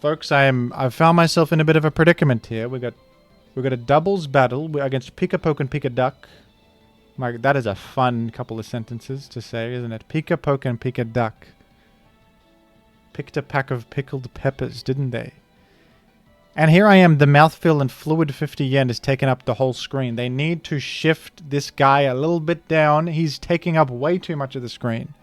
Folks, I've found myself in a bit of a predicament here. We've got a doubles battle against Pika-Poke and Pika-Duck. That is a fun couple of sentences to say, isn't it? Pika-Poke and Pika-Duck picked a pack of pickled peppers, didn't they? And here I am, the mouthfeel and fluid 50 yen is taking up the whole screen. They need to shift this guy a little bit down. He's taking up way too much of the screen.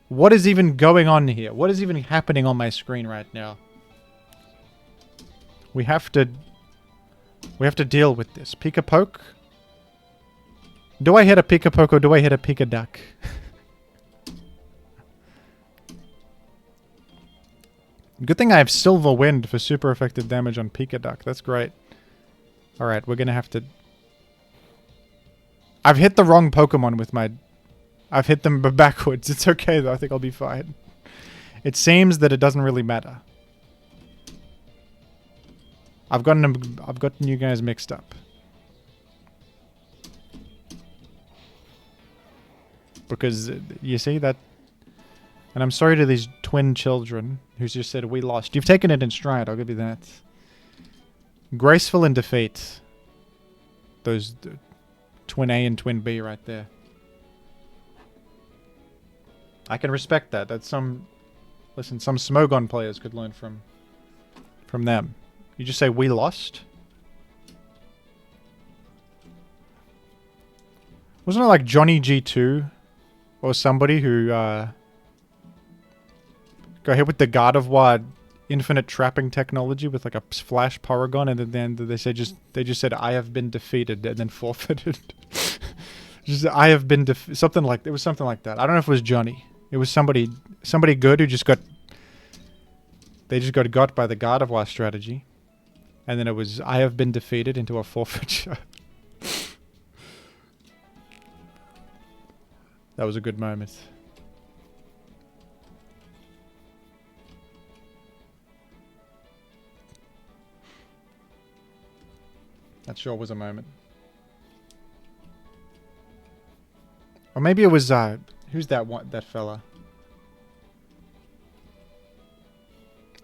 What is even going on here? What is even happening on my screen right now? We have to deal with this. Pika-Poke? Do I hit a Pika-Poke or do I hit a Pika-Duck? Good thing I have Silver Wind for super effective damage on Pika-Duck. That's great. Alright, we're gonna have to... I've hit the wrong Pokemon with my... I've hit them backwards. It's okay though, I think I'll be fine. It seems that it doesn't really matter. I've gotten you guys mixed up. Because, you see that... And I'm sorry to these twin children who just said, we lost. You've taken it in stride, I'll give you that. Graceful in defeat. Those twin A and twin B right there. I can respect that. That's some... Listen, some Smogon players could learn from them. You just say, we lost? Wasn't it like Johnny G2? Or somebody who, go ahead with the God of War infinite trapping technology with like a flash Paragon, and then they just said, I have been defeated, and then forfeited. Just, I have been something like that. I don't know if it was Johnny. It was somebody good who just got... They just got by the God of War strategy. And then it was, I have been defeated into a forfeiture. That was a good moment. That sure was a moment. Or maybe it was, who's that fella?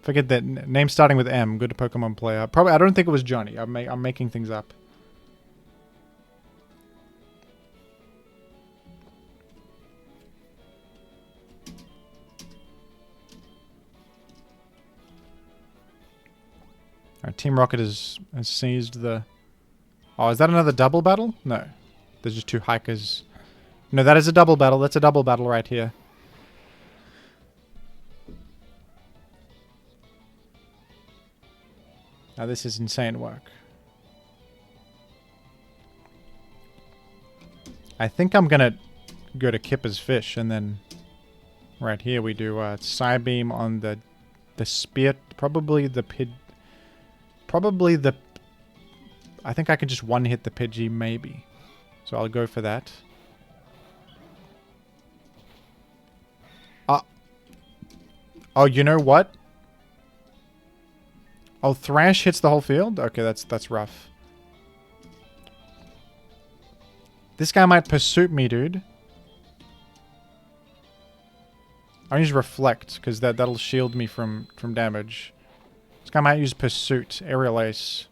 Forget that name starting with M. Good Pokemon player. Probably, I don't think it was Johnny. I'm making things up. Alright, Team Rocket has seized the... Oh, is that another double battle? No. There's just two hikers. No, that is a double battle. That's a double battle right here. Now this is insane work. I think I'm gonna go to Kipper's Fish and then... Right here we do Psybeam on the spear. Probably the I think I can just one-hit the Pidgey, maybe. So I'll go for that. Oh, you know what? Oh, Thrash hits the whole field? Okay, that's rough. This guy might pursuit me, dude. I'll use Reflect, because that'll shield me from damage. This guy might use Pursuit. Aerial Ace.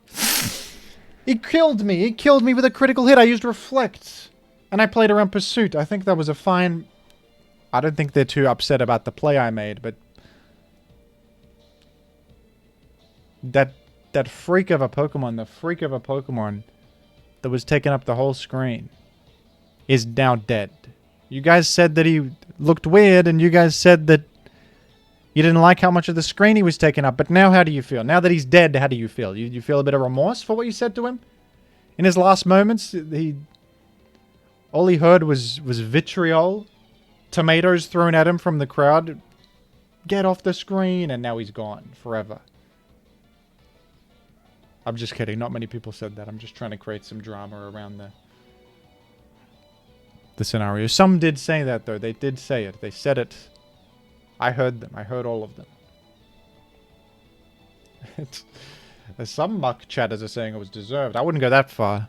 He killed me! He killed me with a critical hit! I used Reflect! And I played around Pursuit. I think that was a fine... I don't think they're too upset about the play I made, but... That freak of a Pokemon, the freak of a Pokemon that was taking up the whole screen is now dead. You guys said that he looked weird, and you guys said that you didn't like how much of the screen he was taking up, but now how do you feel? Now that he's dead, how do you feel? You feel a bit of remorse for what you said to him? In his last moments, all he heard was vitriol, tomatoes thrown at him from the crowd. Get off the screen, and now he's gone forever. I'm just kidding. Not many people said that. I'm just trying to create some drama around the scenario. Some did say that, though. They did say it. They said it. I heard them. I heard all of them. Some muck chatters are saying it was deserved. I wouldn't go that far.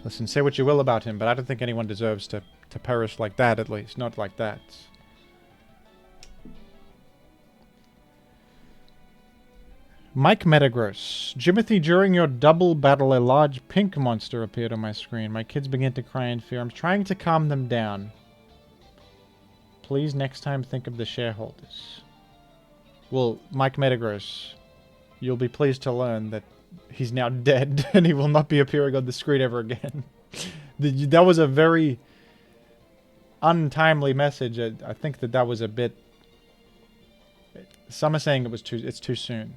Listen, say what you will about him, but I don't think anyone deserves to perish like that, at least. Not like that. Mike Metagross. Jimothy, during your double battle, a large pink monster appeared on my screen. My kids began to cry in fear. I'm trying to calm them down. Please next time think of the shareholders. Well, Mike Metagross, you'll be pleased to learn that he's now dead and he will not be appearing on the screen ever again. That was a very untimely message. I think that was a bit... Some are saying it's too soon.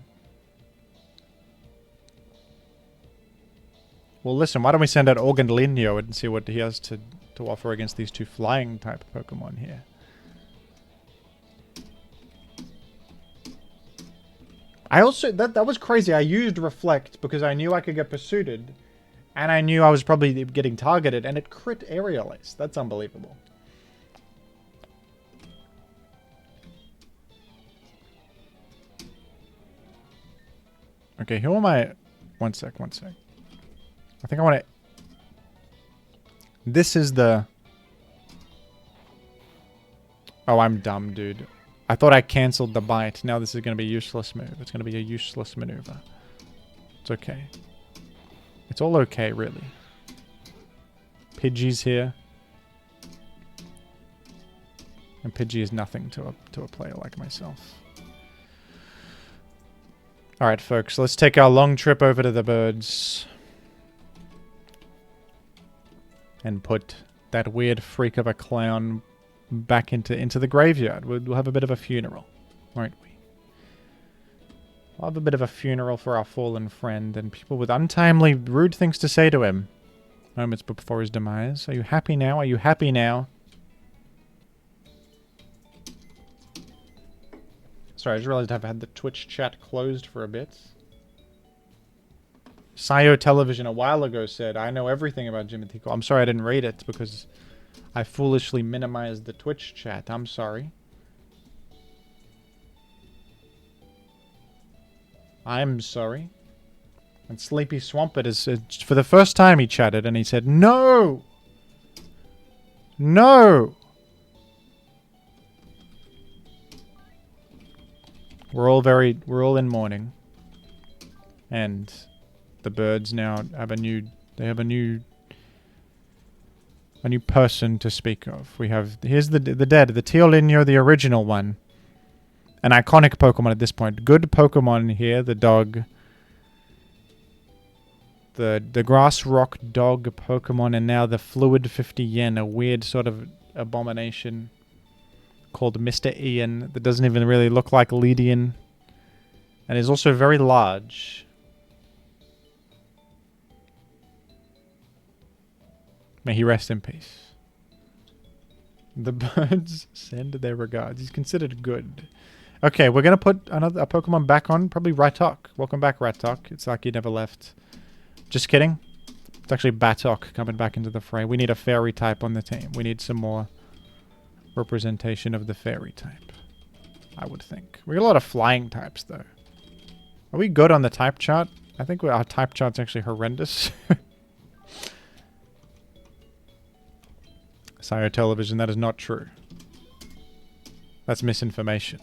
Well, listen, why don't we send out Organlinio and see what he has to offer against these two flying type Pokemon here. I also... That was crazy. I used Reflect because I knew I could get pursued. And I knew I was probably getting targeted. And it crit Aerial Ace. That's unbelievable. Okay, who am I... One sec. I think I want to... This is the... Oh, I'm dumb, dude. I thought I cancelled the bite. Now this is going to be a useless move. It's going to be a useless maneuver. It's okay. It's all okay, really. Pidgey's here. And Pidgey is nothing to a player like myself. Alright, folks. Let's take our long trip over to the birds. And put that weird freak of a clown back into the graveyard. We'll have a bit of a funeral, won't we? We'll have a bit of a funeral for our fallen friend and people with untimely, rude things to say to him moments before his demise. Are you happy now? Are you happy now? Sorry, I just realized I've had the Twitch chat closed for a bit. Sayo Television a while ago said, I know everything about Jimothy Cool. I'm sorry I didn't read it because I foolishly minimized the Twitch chat. I'm sorry. I'm sorry. And Sleepy Swampert is... for the first time he chatted and he said, no! No! We're all in mourning. And... the birds now have a new person to speak of. We have, here's the dead, the Teolinio, the original one. An iconic Pokemon at this point. Good Pokemon here, the dog. The grass rock dog Pokemon, and now the Fluid 50 Yen, a weird sort of abomination called Mr. Ian that doesn't even really look like Lydian. And is also very large. May he rest in peace. The birds send their regards. He's considered good. Okay, we're going to put a Pokemon back on. Probably Ratok. Welcome back, Ratok. It's like you never left. Just kidding. It's actually Batok coming back into the fray. We need a fairy type on the team. We need some more representation of the fairy type, I would think. We got a lot of flying types, though. Are we good on the type chart? I think our type chart's actually horrendous. Sire Television, that is not true. That's misinformation.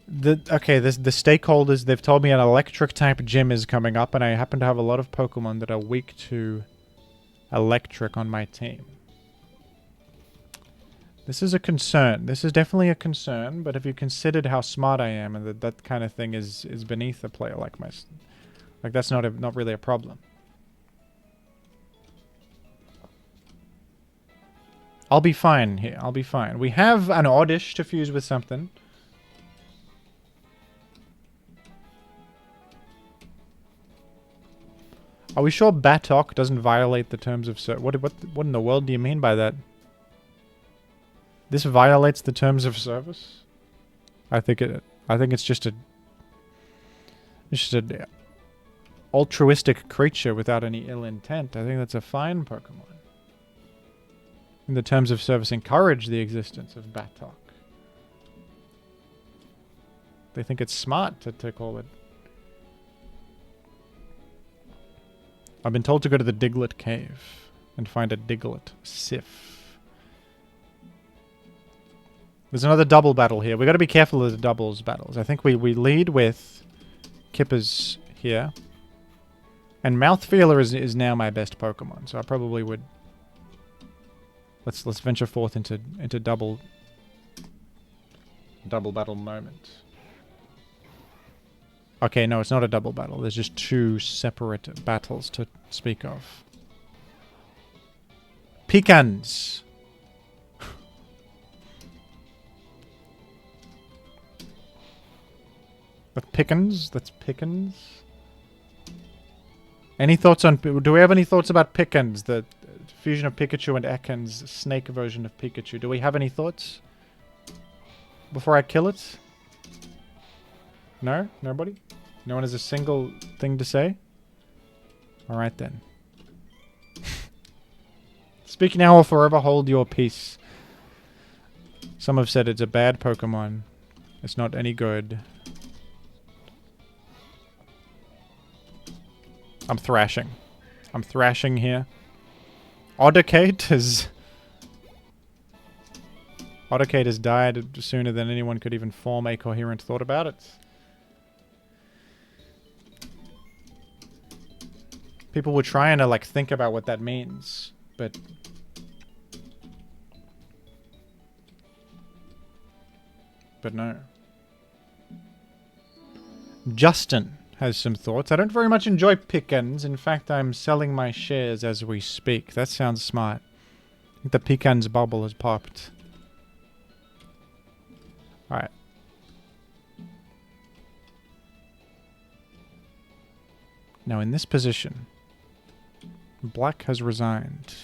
The stakeholders, they've told me an electric type gym is coming up, and I happen to have a lot of Pokemon that are weak to electric on my team. This is a concern. This is definitely a concern, but if you considered how smart I am and that kind of thing is beneath a player like myself. Like, that's not really a problem. I'll be fine here. I'll be fine. We have an Oddish to fuse with something. Are we sure Batok doesn't violate the terms of service? What in the world do you mean by that? This violates the terms of service? I think it's just a altruistic creature without any ill intent. I think that's a fine Pokemon. In the terms of service, encourage the existence of Batok. They think it's smart to call it. I've been told to go to the Diglett cave and find a Diglett Sif. There's another double battle here. We got to be careful of the doubles battles. I think we lead with Kippers here. And Mouthfeeler is now my best Pokemon, so I probably would... Let's venture forth into double battle moment. Okay, no, it's not a double battle. There's just two separate battles to speak of. Pecans! That's Pickens? That's Pickens? Any thoughts on... Do we have any thoughts about Pickens? The fusion of Pikachu and Ekans, snake version of Pikachu. Do we have any thoughts? Before I kill it? No? Nobody? No one has a single thing to say? Alright then. Speak now or forever hold your peace. Some have said it's a bad Pokemon. It's not any good. I'm thrashing. I'm thrashing here. Odicate has died sooner than anyone could even form a coherent thought about it. People were trying to like think about what that means, but no. Justin has some thoughts. I don't very much enjoy Pecans. In fact, I'm selling my shares as we speak. That sounds smart. I think the Pecans bubble has popped. Alright. Now in this position, Black has resigned.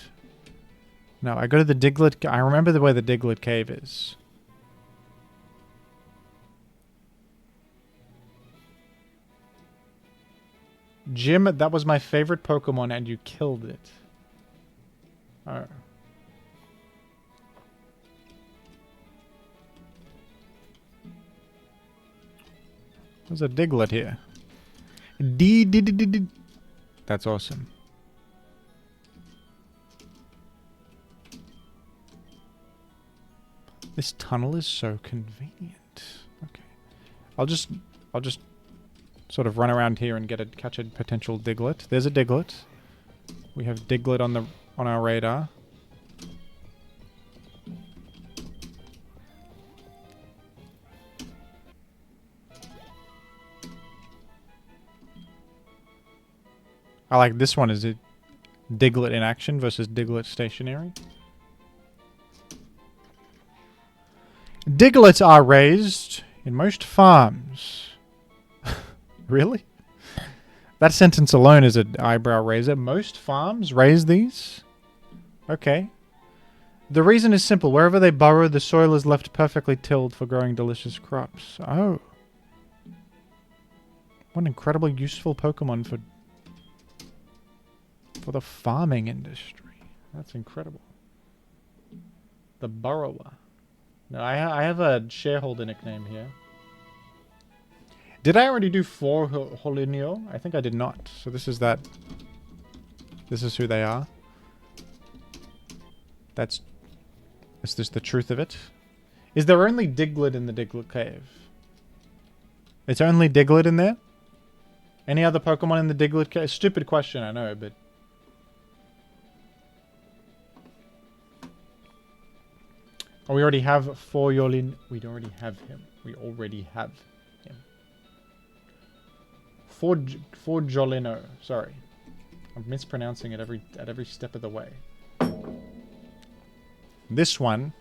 Now I go to the Diglett... I remember where the Diglett cave is. Jim, that was my favorite Pokemon and you killed it. Oh. There's a Diglett here. That's awesome. This tunnel is so convenient. Okay. I'll just sort of run around here and catch a potential Diglett. There's a Diglett. We have Diglett on our radar. I like this one. Is it Diglett in action versus Diglett stationary? Diglets are raised in most farms. Really? That sentence alone is an eyebrow raiser. Most farms raise these? Okay. The reason is simple. Wherever they burrow, the soil is left perfectly tilled for growing delicious crops. Oh. What an incredibly useful Pokemon for the farming industry. That's incredible. The burrower. No, I have a shareholder nickname here. Did I already do 4 Holinio? I think I did not. So this is that. This is who they are. Is this the truth of it? Is there only Diglett in the Diglett cave? It's only Diglett in there? Any other Pokemon in the Diglett cave? Stupid question, I know, but... Oh, we already have Yolin. We already have him. We already have him. For Jolino. Sorry. I'm mispronouncing it at every step of the way. This one.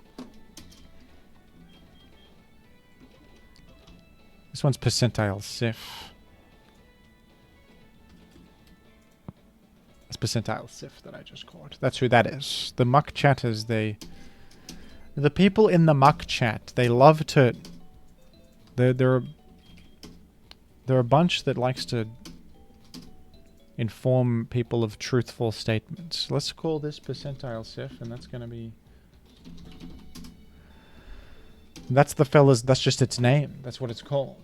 This one's percentile Sif. It's percentile Sif that I just caught. That's who that is. The muck chatters, the people in the muck chat, they love to... They're a bunch that likes to inform people of truthful statements. Let's call this percentile Sif, and that's going to be... That's the fella's... That's just its name. That's what it's called.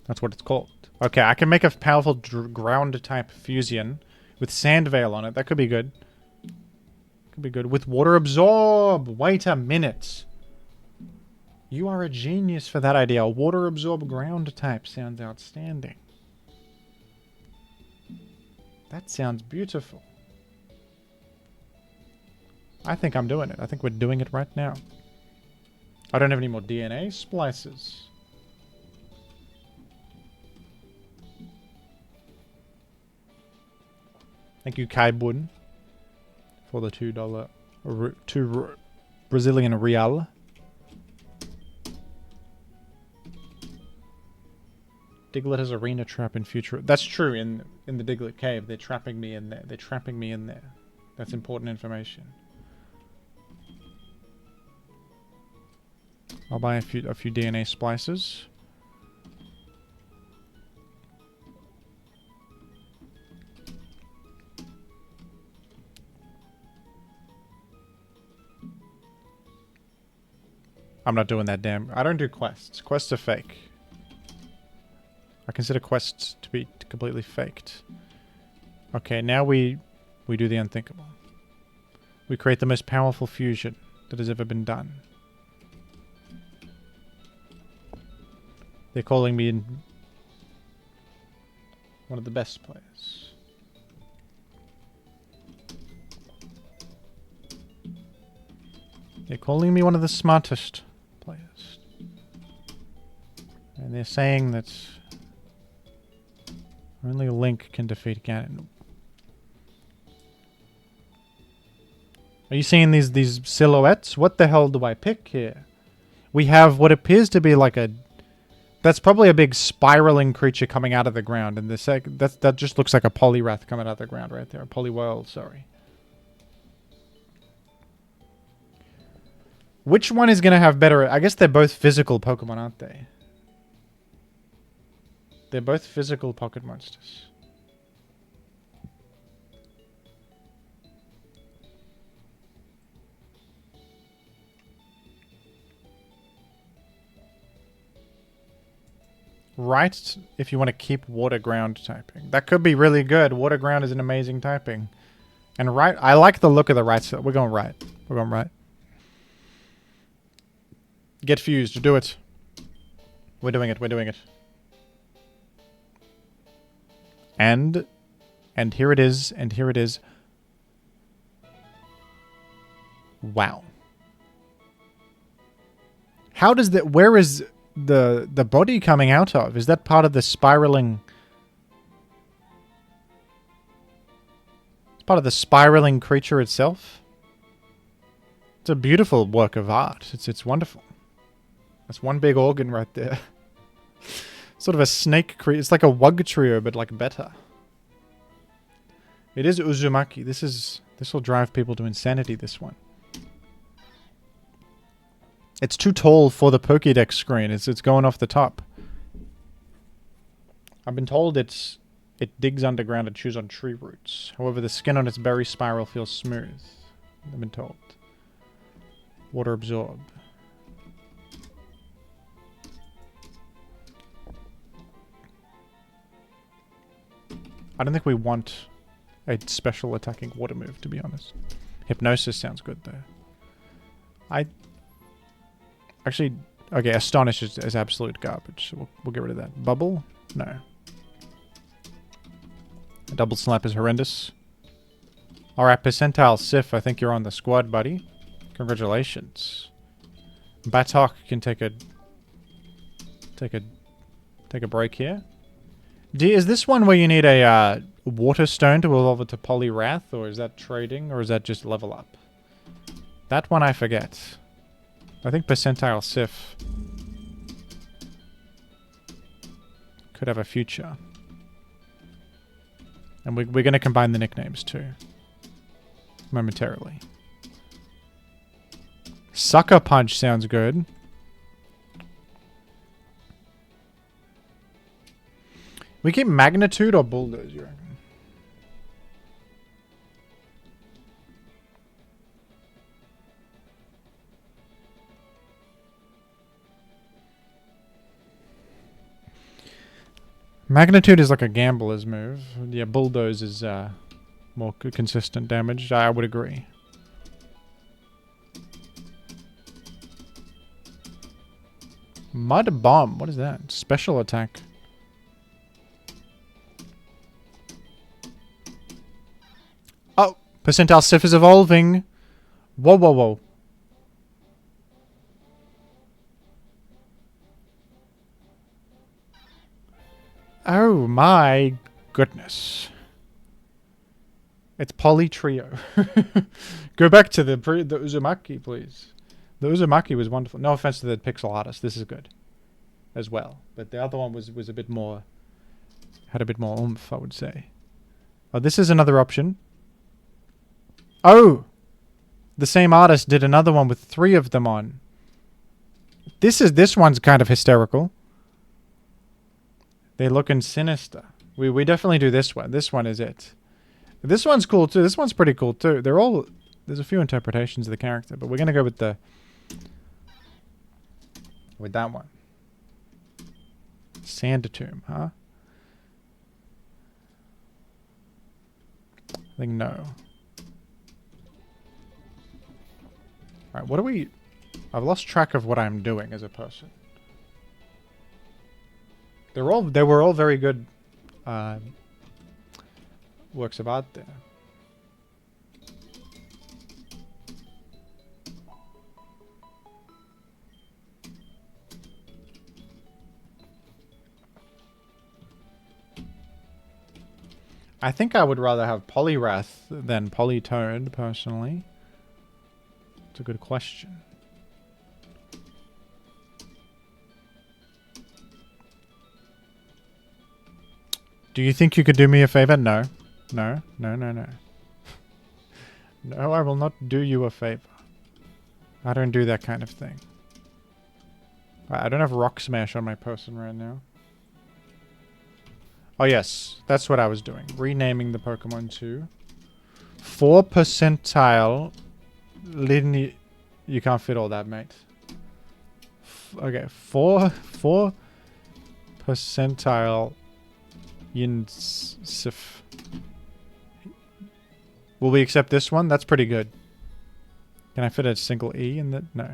That's what it's called. Okay, I can make a powerful ground-type fusion with Sand Veil on it. That could be good. Could be good. With Water Absorb! Wait a minute. You are a genius for that idea. Water Absorb ground-type sounds outstanding. That sounds beautiful. I think I'm doing it. I think we're doing it right now. I don't have any more DNA splices. Thank you, Kai Bun, for the $2 Brazilian real. Diglett has arena trap in future. That's true. In the Diglett cave, they're trapping me in there. They're trapping me in there. That's important information. I'll buy a few DNA splices. I'm not doing that damn... I don't do quests. Quests are fake. I consider quests to be completely faked. Okay, now we do the unthinkable. We create the most powerful fusion that has ever been done. They're calling me one of the best players. They're calling me one of the smartest players. And they're saying that only Link can defeat Ganon. Are you seeing these silhouettes? What the hell do I pick here? We have what appears to be like a... That's probably a big spiraling creature coming out of the ground. And that just looks like a Poliwrath coming out of the ground right there. A Poliwhirl, sorry. Which one is going to have better... I guess they're both physical Pokemon, aren't they? They're both physical pocket monsters. Right, if you want to keep water ground typing. That could be really good. Water ground is an amazing typing. And right, I like the look of the right side. We're going right. We're going right. Get fused. Do it. We're doing it. We're doing it. And here it is. And here it is. Wow. How does that... Where is... the body coming out of? Is that part of the spiraling... It's part of the spiraling creature itself? It's a beautiful work of art. It's wonderful. That's one big organ right there. Sort of a snake creature. It's like a Wug trio, but like better. It is Uzumaki. This will drive people to insanity, this one. It's too tall for the Pokédex screen. It's going off the top. I've been told it digs underground and chews on tree roots. However, the skin on its berry spiral feels smooth. I've been told. Water absorb. I don't think we want a special attacking water move, to be honest. Hypnosis sounds good, though. Actually, okay, Astonish is absolute garbage. So we'll get rid of that. Bubble? No. A double slap is horrendous. Alright, Percentile Sif, I think you're on the squad, buddy. Congratulations. Batok can take a break here. Is this one where you need a water stone to evolve it to Poliwrath, or is that trading, or is that just level up? That one I forget. I think Percentile Sif could have a future. And we're going to combine the nicknames too. Momentarily. Sucker Punch sounds good. We keep Magnitude or Bulldoze, you reckon? Magnitude is like a gambler's move. Yeah, Bulldoze is more consistent damage. I would agree. Mud Bomb. What is that? Special attack. Oh! Percentile Sif is evolving. Whoa, whoa, whoa. Oh my goodness. It's Poly Trio. Go back to the Uzumaki, please. The Uzumaki was wonderful. No offense to the pixel artist. This is good as well. But the other one was a bit more... had a bit more oomph, I would say. Oh, this is another option. Oh! The same artist did another one with 3 of them on. This one's kind of hysterical. They're looking sinister. We definitely do this one. This one is it. This one's cool too. This one's pretty cool too. They're all... there's a few interpretations of the character, but we're gonna go with the... with that one. Sandatomb, huh? I think no. Alright, what do we... I've lost track of what I'm doing as a person. They were all very good works of art there. I think I would rather have Poliwrath than Polytoad, personally. It's a good question. Do you think you could do me a favor? No. No, no, no, no. No, I will not do you a favor. I don't do that kind of thing. I don't have Rock Smash on my person right now. Oh yes, that's what I was doing. Renaming the Pokemon to 4 percentile linear... You can't fit all that, mate. Okay, 4 percentile Yinsif. Will we accept this one? That's pretty good. Can I fit a single E in that? No.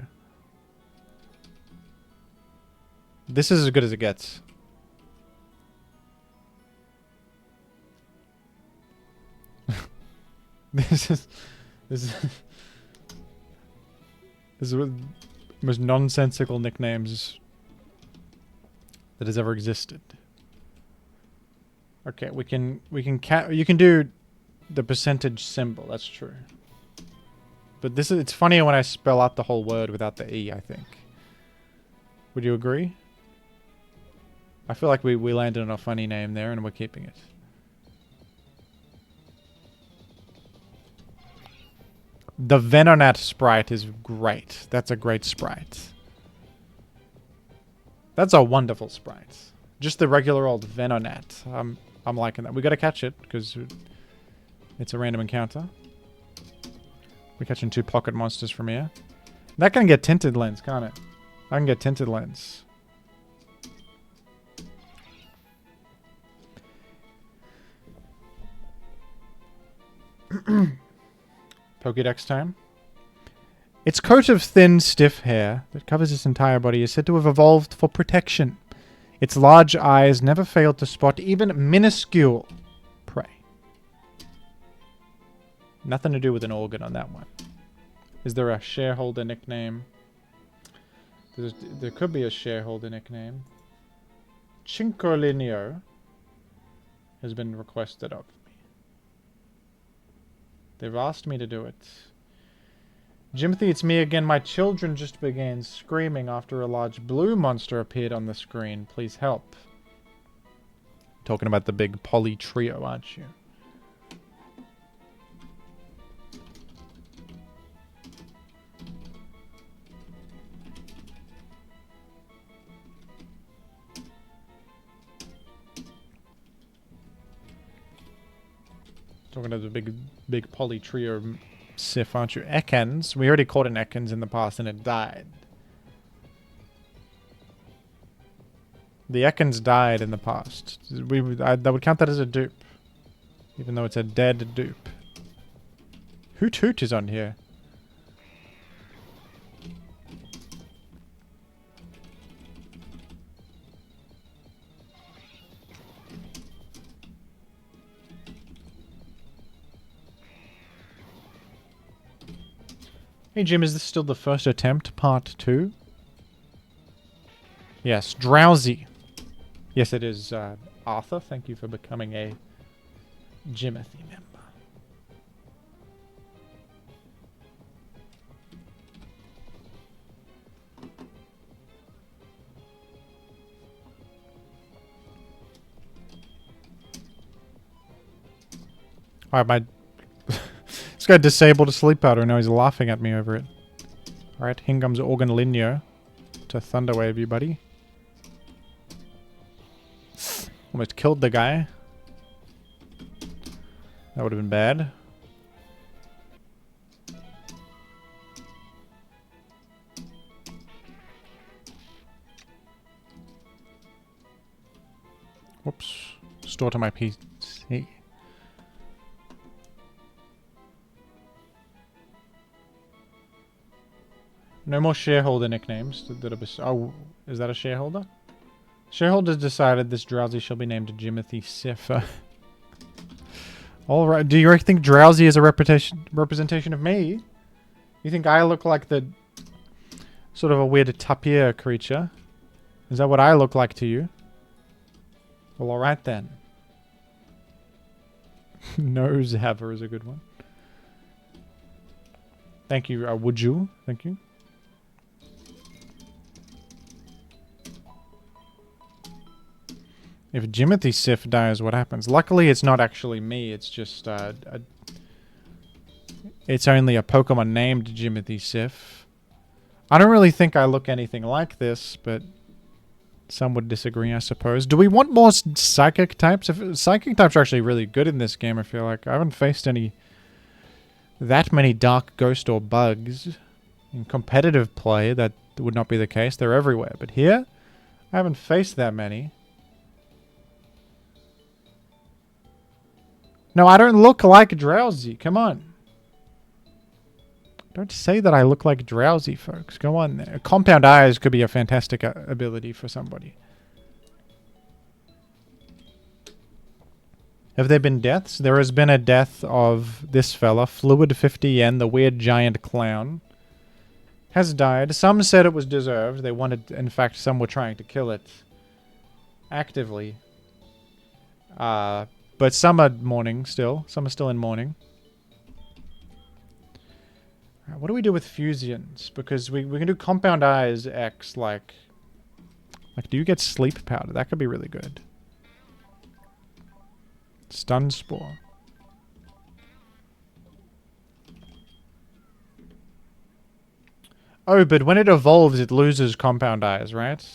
This is as good as it gets. This is one of the most nonsensical nicknames that has ever existed. Okay, you can do the percentage symbol, that's true. But it's funnier when I spell out the whole word without the E, I think. Would you agree? I feel like we landed on a funny name there and we're keeping it. The Venonat sprite is great. That's a great sprite. That's a wonderful sprite. Just the regular old Venonat. I'm liking that. We gotta catch it because it's a random encounter. We're catching 2 pocket monsters from here. That can get tinted lens, can't it? I can get tinted lens. Pokédex time. Its coat of thin, stiff hair that covers its entire body is said to have evolved for protection. Its large eyes never failed to spot even minuscule prey. Nothing to do with an organ on that one. Is there a shareholder nickname? There could be a shareholder nickname. Chincolinio has been requested of me. They've asked me to do it. Jimothy, it's me again. My children just began screaming after a large blue monster appeared on the screen. Please help. Talking about the big poly trio, aren't you? Talking about the big poly trio Sif, aren't you? Ekans. We already caught an Ekans in the past and it died. The Ekans died in the past. That would count that as a dupe. Even though it's a dead dupe. Hoot Hoot is on here. Hey Jim, is this still the first attempt, part 2? Yes, Drowsy. Yes, it is, Arthur. Thank you for becoming a Jimothy member. Alright, my... This guy disabled a sleep powder, now he's laughing at me over it. Alright, here comes Organlinio to Thunderwave you, buddy. Almost killed the guy. That would have been bad. Whoops. Store to my PC. No more shareholder nicknames. Oh, is that a shareholder? Shareholders decided this drowsy shall be named Jimothy Siffer. Alright, do you think drowsy is a representation of me? You think I look like the sort of a weird tapir creature? Is that what I look like to you? Well, alright then. Nose haver is a good one. Thank you, would you? Thank you. If Jimothy Sif dies, what happens? Luckily, it's not actually me. It's just, it's only a Pokemon named Jimothy Sif. I don't really think I look anything like this, but some would disagree, I suppose. Do we want more Psychic types? Psychic types are actually really good in this game, I feel like. I haven't faced that many Dark Ghost or Bugs. In competitive play, that would not be the case. They're everywhere. But here, I haven't faced that many. No, I don't look like Drowsy. Come on. Don't say that I look like Drowsy, folks. Go on there. Compound Eyes could be a fantastic ability for somebody. Have there been deaths? There has been a death of this fella, Fluid 50 Yen, the weird giant clown. Has died. Some said it was deserved. They wanted, in fact, some were trying to kill it actively. But some are mourning still. Some are still in mourning. Right, what do we do with fusions? Because we can do Compound Eyes X, like, do you get Sleep Powder? That could be really good. Stun Spore. Oh, but when it evolves, it loses Compound Eyes, right?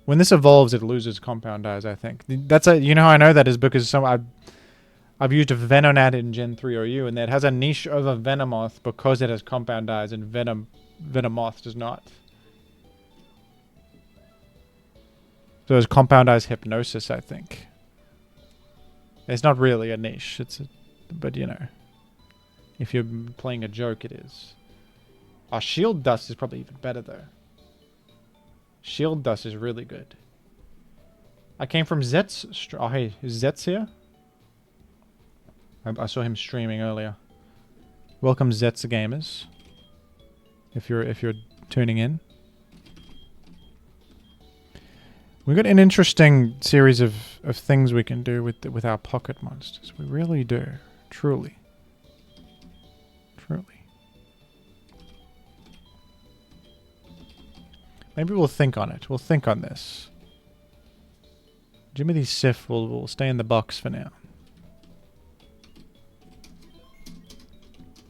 When this evolves, it loses Compound Eyes, I think. That's a, you know how I know that is because I've used a Venonat in Gen 3 OU, and it has a niche over Venomoth because it has Compound Eyes, and Venomoth does not. So it's Compound Eyes Hypnosis, I think. It's not really a niche, but you know, if you're playing a joke, it is. Our Shield Dust is probably even better though. Shield Dust is really good. I came from Zet's. Oh, hey, is Zet's here? I saw him streaming earlier. Welcome, Zet's Gamers. If you're tuning in, we've got an interesting series of things we can do with our pocket monsters. We really do, truly. Maybe we'll think on it. We'll think on this. Jimothy Sif will stay in the box for now.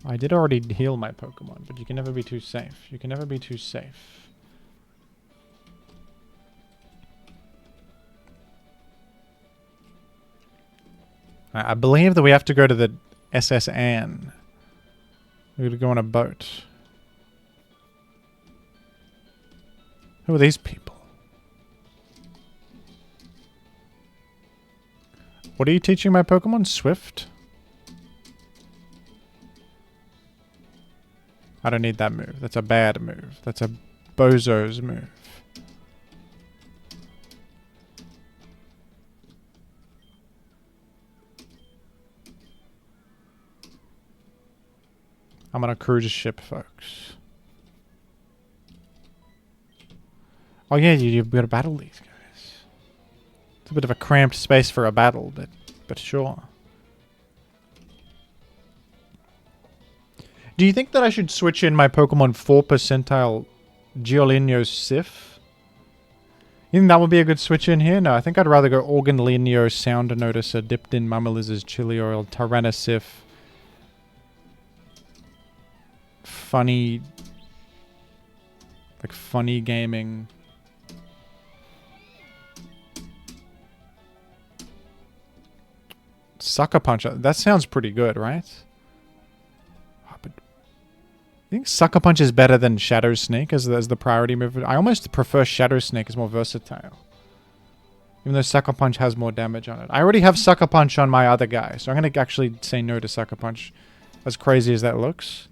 I did already heal my Pokemon, but you can never be too safe. You can never be too safe. I believe that we have to go to the SS Anne. We're going to go on a boat. Who are these people? What are you teaching my Pokemon? Swift? I don't need that move. That's a bad move. That's a bozo's move. I'm on a cruise ship, folks. Oh yeah, you've got to battle these guys. It's a bit of a cramped space for a battle, but sure. Do you think that I should switch in my Pokemon 4 percentile Geolinio Sif? You think that would be a good switch in here? No, I think I'd rather go Organlinio Sound Noticer dipped in Mummaliz's Chili Oil, Tyrannosif. Funny gaming. Sucker Punch. That sounds pretty good, right? Oh, but I think Sucker Punch is better than Shadow Snake as the priority move. I almost prefer Shadow Snake. It's more versatile. Even though Sucker Punch has more damage on it. I already have Sucker Punch on my other guy, so I'm going to actually say no to Sucker Punch. As crazy as that looks.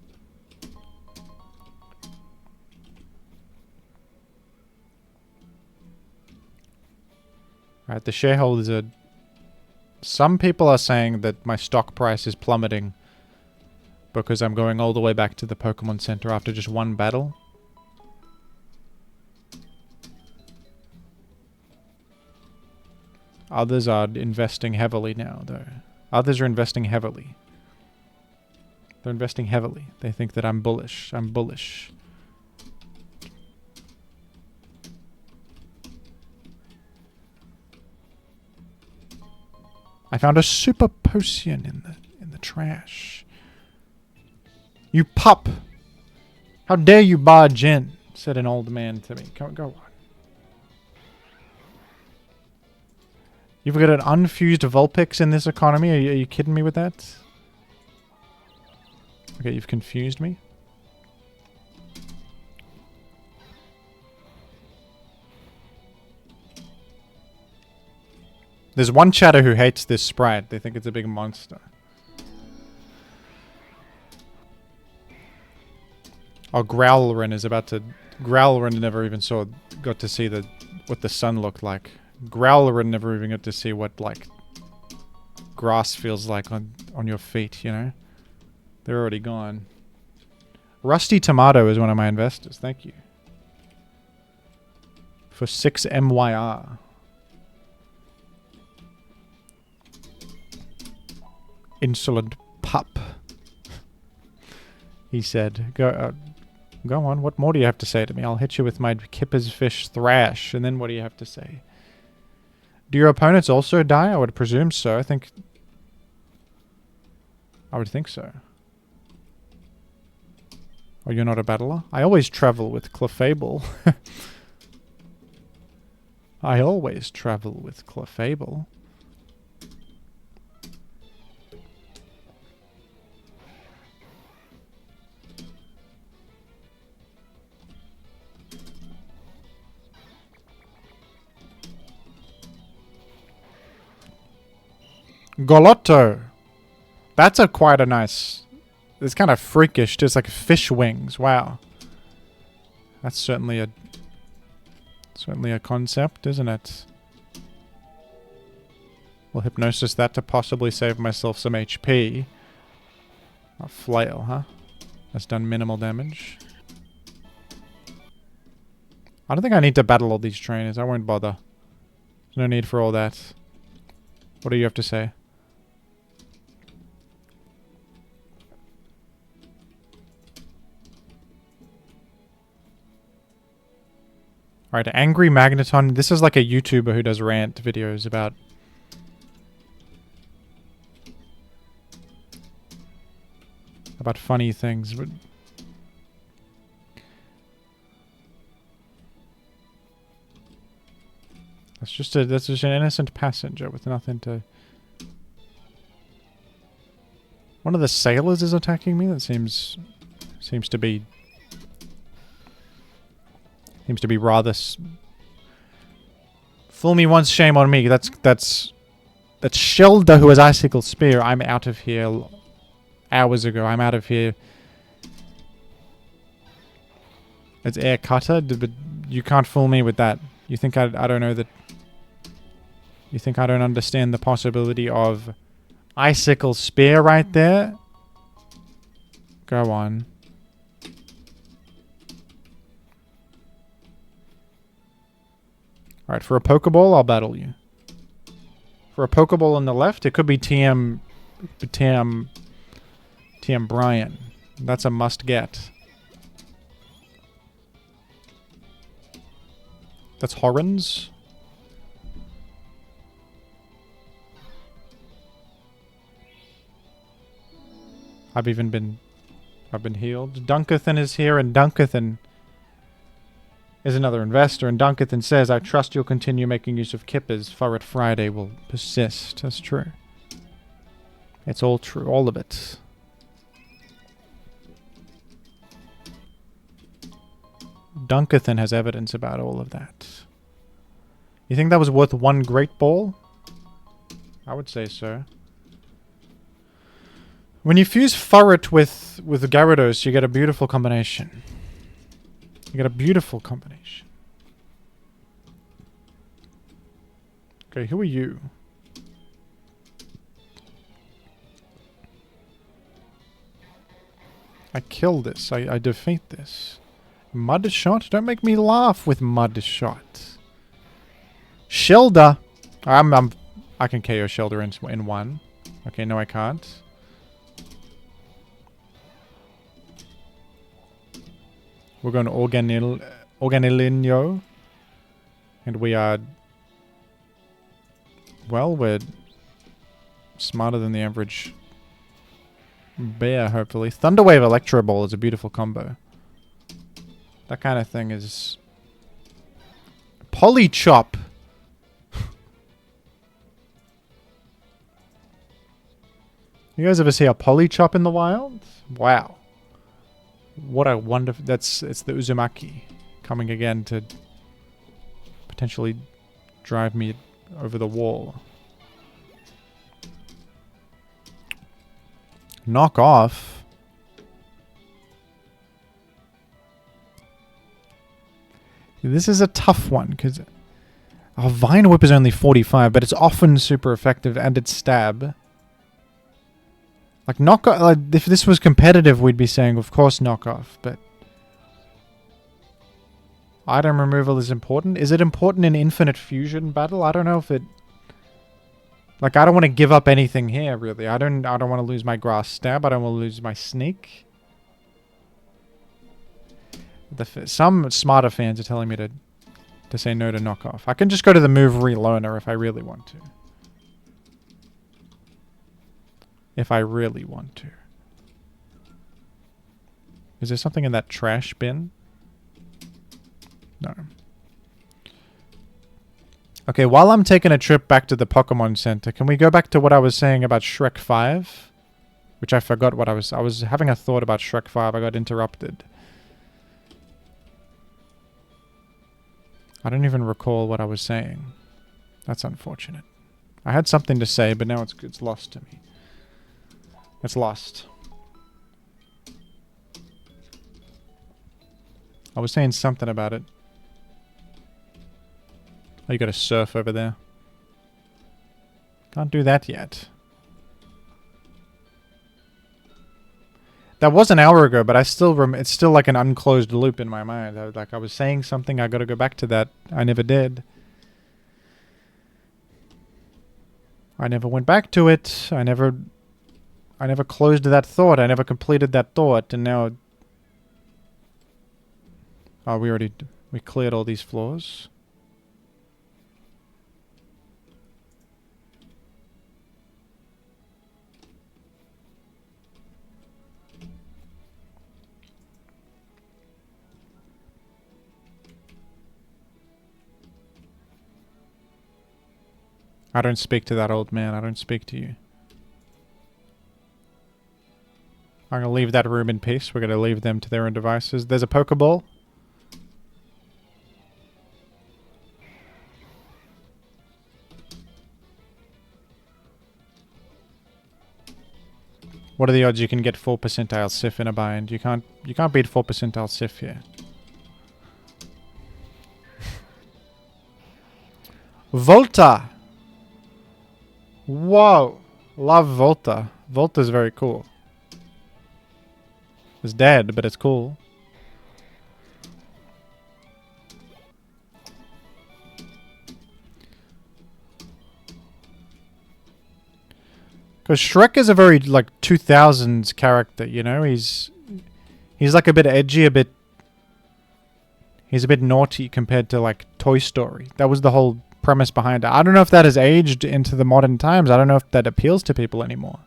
Alright, the shareholders are... Some people are saying that my stock price is plummeting because I'm going all the way back to the Pokemon Center after just one battle. Others are investing heavily now, though. Others are investing heavily. They're investing heavily. They think that I'm bullish. I'm bullish. I found a super potion in the trash. You pup! How dare you barge in? Said an old man to me. Go on. You've got an unfused Vulpix in this economy? Are you kidding me with that? Okay, you've confused me. There's one chatter who hates this sprite. They think it's a big monster. Oh, Growlithe is about to... Growlithe never even got to see what the sun looked like. Growlithe never even got to see what, like, grass feels like on your feet, you know? They're already gone. Rusty Tomato is one of my investors. Thank you. For 6 MYR. Insolent pup. He said, go on, what more do you have to say to me? I'll hit you with my Kipper's Fish Thrash, and then what do you have to say? Do your opponents also die? I would presume so. I would think so. Oh, you're not a battler? I always travel with Clefable. I always travel with Clefable. Golotto. That's quite a nice... It's kind of freakish. Just like fish wings. Wow. That's certainly a concept, isn't it? We'll hypnosis that to possibly save myself some HP. A flail, huh? That's done minimal damage. I don't think I need to battle all these trainers. I won't bother. There's no need for all that. What do you have to say? Alright, Angry Magneton. This is like a YouTuber who does rant videos about... funny things, but... That's just an innocent passenger with nothing to... One of the sailors is attacking me? That seems to be Seems to be rather... Fool me once, shame on me. That's Shelda who has Icicle Spear. I'm out of here hours ago. I'm out of here. It's Air Cutter, but you can't fool me with that. You think I don't know that... You think I don't understand the possibility of Icicle Spear right there? Go on. Alright, for a Pokeball, I'll battle you. For a Pokeball on the left, it could be TM Brian. That's a must get. That's Horrens. I've been healed. Dunkathan is here, and Dunkathan is another investor, and Dunkathan says, I trust you'll continue making use of Kippers. Furret Friday will persist. That's true. It's all true. All of it. Dunkathan has evidence about all of that. You think that was worth one Great Ball? I would say so. When you fuse Furret with Gyarados, you get a beautiful combination. You get a beautiful combination. Okay, who are you? I kill this. I defeat this. Mud Shot? Don't make me laugh with Mud Shot. Shelda! I can KO Shelda in one. Okay, no I can't. We're going to Organilinho. And we are... Well, we're smarter than the average bear, hopefully. Thunderwave Electro Ball is a beautiful combo. That kind of thing is... Polychop! You guys ever see a Polychop in the wild? Wow. What a wonderful... It's the Uzumaki coming again to potentially drive me over the wall. Knock off. This is a tough one because our Vine Whip is only 45, but it's often super effective and it's stab. Like, knock off, like, if this was competitive, we'd be saying, of course, knock off, but... Item removal is important. Is it important in Infinite Fusion battle? I don't know if it... Like, I don't want to give up anything here, really. I don't want to lose my Grass Stab. I don't want to lose my Sneak. Some smarter fans are telling me to say no to knock off. I can just go to the move Reloaner if I really want to. If I really want to. Is there something in that trash bin? No. Okay, while I'm taking a trip back to the Pokemon Center, can we go back to what I was saying about Shrek 5? Which I forgot what I was having a thought about Shrek 5. I got interrupted. I don't even recall what I was saying. That's unfortunate. I had something to say, but now it's lost to me. It's lost. I was saying something about it. Oh, you got a surf over there. Can't do that yet. That was an hour ago, but I still it's still like an unclosed loop in my mind. I was saying something, I gotta go back to that. I never did. I never went back to it. I never closed that thought. I never completed that thought, and now... Oh, we cleared all these floors. I don't speak to that old man. I don't speak to you. I'm going to leave that room in peace. We're going to leave them to their own devices. There's a Pokeball. What are the odds you can get 4 percentile Sif in a bind? You can't beat 4 percentile Sif here. Volta! Whoa! Love Volta. Volta's very cool. It's dead, but it's cool. Because Shrek is a very, like, 2000s character, you know? He's like a bit edgy, he's a bit naughty compared to, like, Toy Story. That was the whole premise behind it. I don't know if that has aged into the modern times. I don't know if that appeals to people anymore.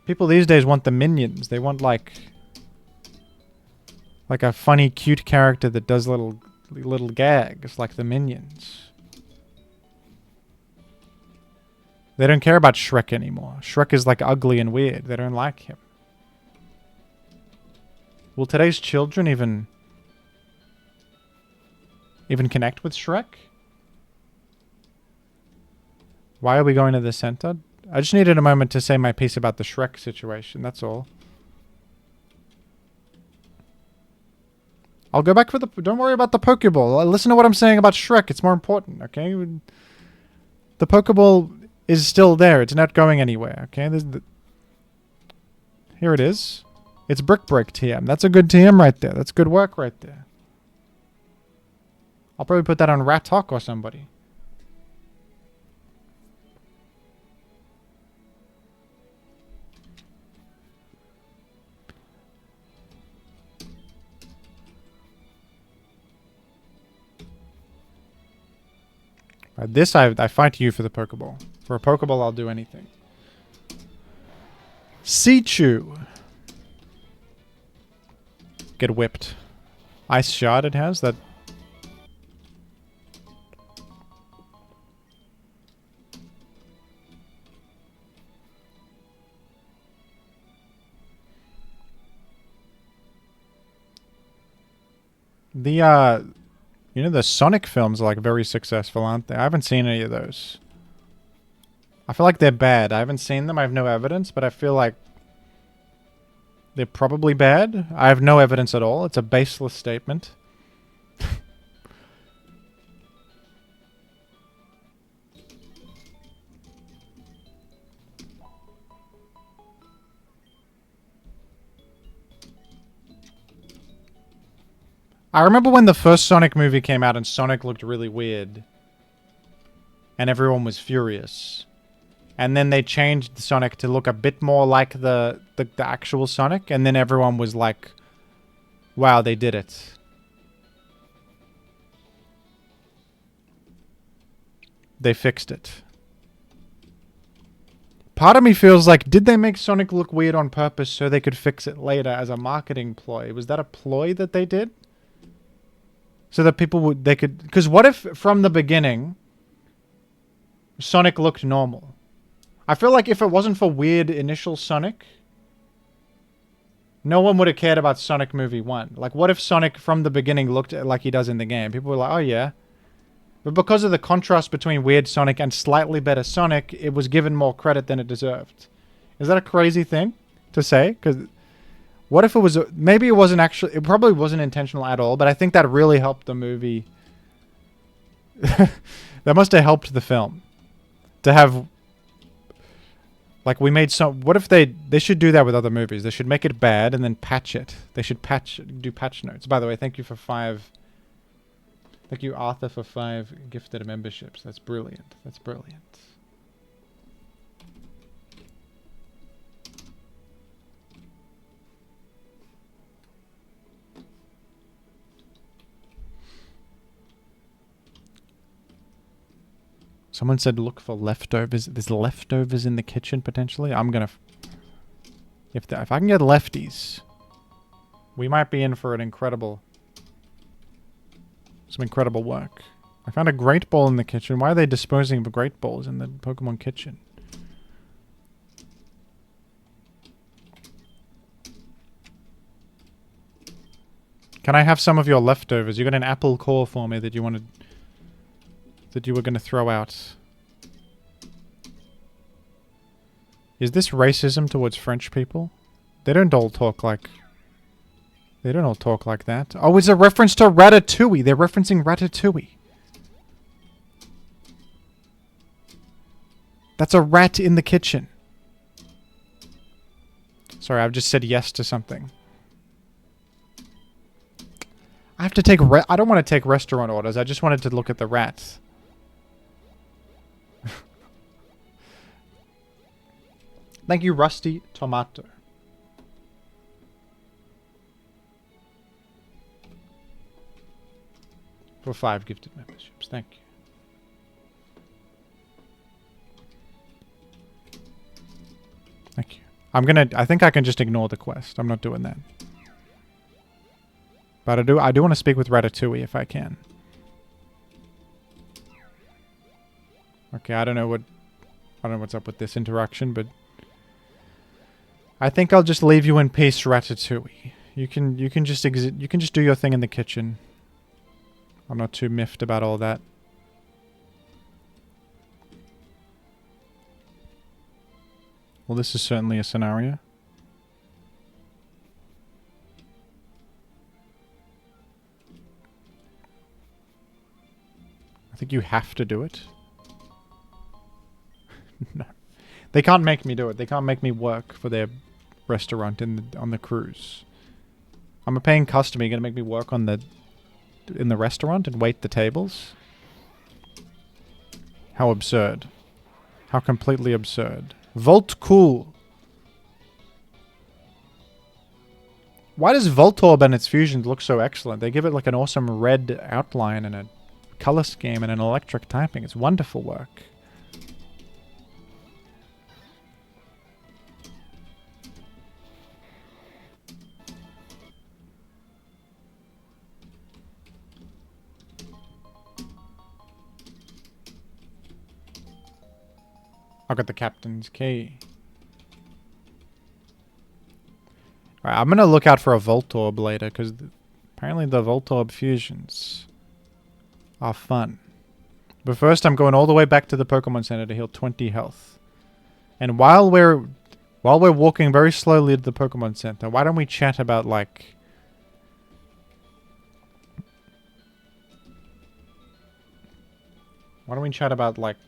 People these days want the minions. They want, like a funny, cute character that does little gags, like the minions. They don't care about Shrek anymore. Shrek is, like, ugly and weird. They don't like him. Will today's children even connect with Shrek? Why are we going to the center? I just needed a moment to say my piece about the Shrek situation, that's all. I'll go back for the... Don't worry about the Pokeball. Listen to what I'm saying about Shrek. It's more important, okay? The Pokeball is still there. It's not going anywhere, okay? Here it is. It's Brick Break TM. That's a good TM right there. That's good work right there. I'll probably put that on Rat Talk or somebody. This, I fight you for the Pokeball. For a Pokeball, I'll do anything. Seachew. Get whipped. Ice Shard it has. That... You know, the Sonic films are, like, very successful, aren't they? I haven't seen any of those. I feel like they're bad. I haven't seen them. I have no evidence, but I feel like they're probably bad. I have no evidence at all. It's a baseless statement. I remember when the first Sonic movie came out and Sonic looked really weird. And everyone was furious. And then they changed Sonic to look a bit more like the actual Sonic. And then everyone was like, wow, they did it. They fixed it. Part of me feels like, did they make Sonic look weird on purpose so they could fix it later as a marketing ploy? Was that a ploy that they did? So that people would, they could... Because what if, from the beginning, Sonic looked normal? I feel like if it wasn't for weird initial Sonic, no one would have cared about Sonic Movie 1. Like, what if Sonic, from the beginning, looked like he does in the game? People were like, oh, yeah. But because of the contrast between weird Sonic and slightly better Sonic, it was given more credit than it deserved. Is that a crazy thing to say? Because... What if it was... Maybe it wasn't actually... It probably wasn't intentional at all, but I think that really helped the movie. That must have helped the film. To have... Like, we made some... What if they should do that with other movies? They should make it bad and then patch it. They should do patch notes. By the way, thank you for 5... Thank you, Arthur, for 5 gifted memberships. That's brilliant. That's brilliant. Someone said look for leftovers. There's leftovers in the kitchen, potentially. I'm gonna... If I can get lefties, we might be in for an incredible... Some incredible work. I found a great ball in the kitchen. Why are they disposing of great balls in the Pokemon kitchen? Can I have some of your leftovers? You got an apple core for me that you wanted... That you were going to throw out. Is this racism towards French people? They don't all talk like... They don't all talk like that. Oh, it's a reference to Ratatouille. They're referencing Ratatouille. That's a rat in the kitchen. Sorry, I've just said yes to something. I have to take... I don't want to take restaurant orders. I just wanted to look at the rats. Thank you, Rusty Tomato. For 5 gifted memberships. Thank you. Thank you. I think I can just ignore the quest. I'm not doing that. But I do want to speak with Ratatouille if I can. Okay, I don't know what's up with this interaction, but I think I'll just leave you in peace, Ratatouille. You can just do your thing in the kitchen. I'm not too miffed about all that. Well, this is certainly a scenario. I think you have to do it. No. They can't make me do it. They can't make me work for their restaurant on the cruise. I'm a paying customer. You're going to make me work in the restaurant and wait the tables? How absurd. How completely absurd. Cool. Why does Voltorb and its fusions look so excellent? They give it like an awesome red outline and a color scheme and an electric typing. It's wonderful work. I got the captain's key. Alright, I'm gonna look out for a Voltorb later, because apparently the Voltorb fusions are fun. But first I'm going all the way back to the Pokemon Center to heal 20 health. And while we're walking very slowly to the Pokemon Center, why don't we chat about, like... Why don't we chat about, like,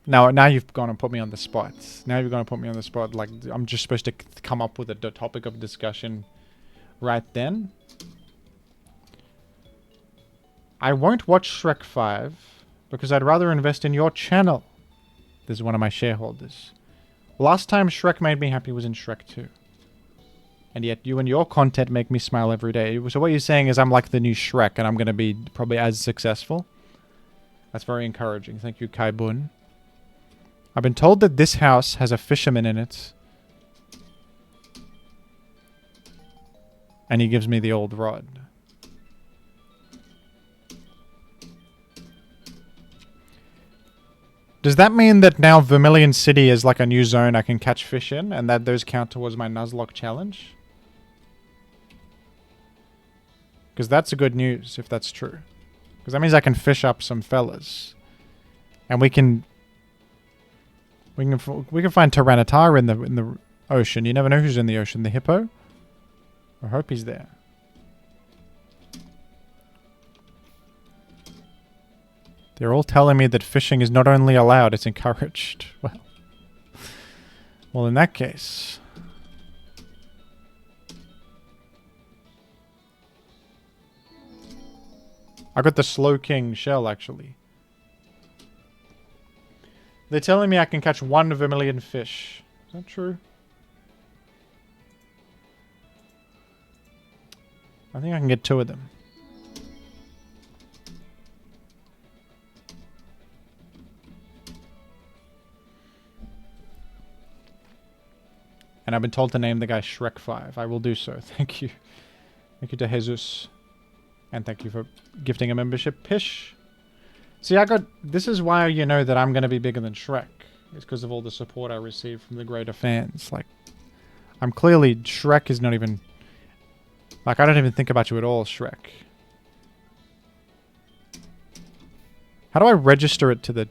Now you've gone and put me on the spot. Now you're going to put me on the spot. Like, I'm just supposed to come up with a topic of discussion right then. I won't watch Shrek 5 because I'd rather invest in your channel. This is one of my shareholders. Last time Shrek made me happy was in Shrek 2. And yet you and your content make me smile every day. So what you're saying is I'm like the new Shrek and I'm going to be probably as successful. That's very encouraging. Thank you, Kai Bun. I've been told that this house has a fisherman in it. And he gives me the old rod. Does that mean that now Vermilion City is like a new zone I can catch fish in? And that those count towards my Nuzlocke challenge? Because that's a good news, if that's true. Because that means I can fish up some fellas. And we can find Tyranitar in the ocean. You never know who's in the ocean. The hippo? I hope he's there. They're all telling me that fishing is not only allowed, it's encouraged. Well, in that case... I got the Slow King shell, actually. They're telling me I can catch 1 Vermilion fish. Is that true? I think I can get 2 of them. And I've been told to name the guy Shrek 5. I will do so. Thank you. Thank you to Jesus. And thank you for gifting a membership, Pish. See, this is why you know that I'm going to be bigger than Shrek. It's because of all the support I receive from the greater fans. Like, I'm clearly... Shrek is not even... Like, I don't even think about you at all, Shrek. How do I register it to the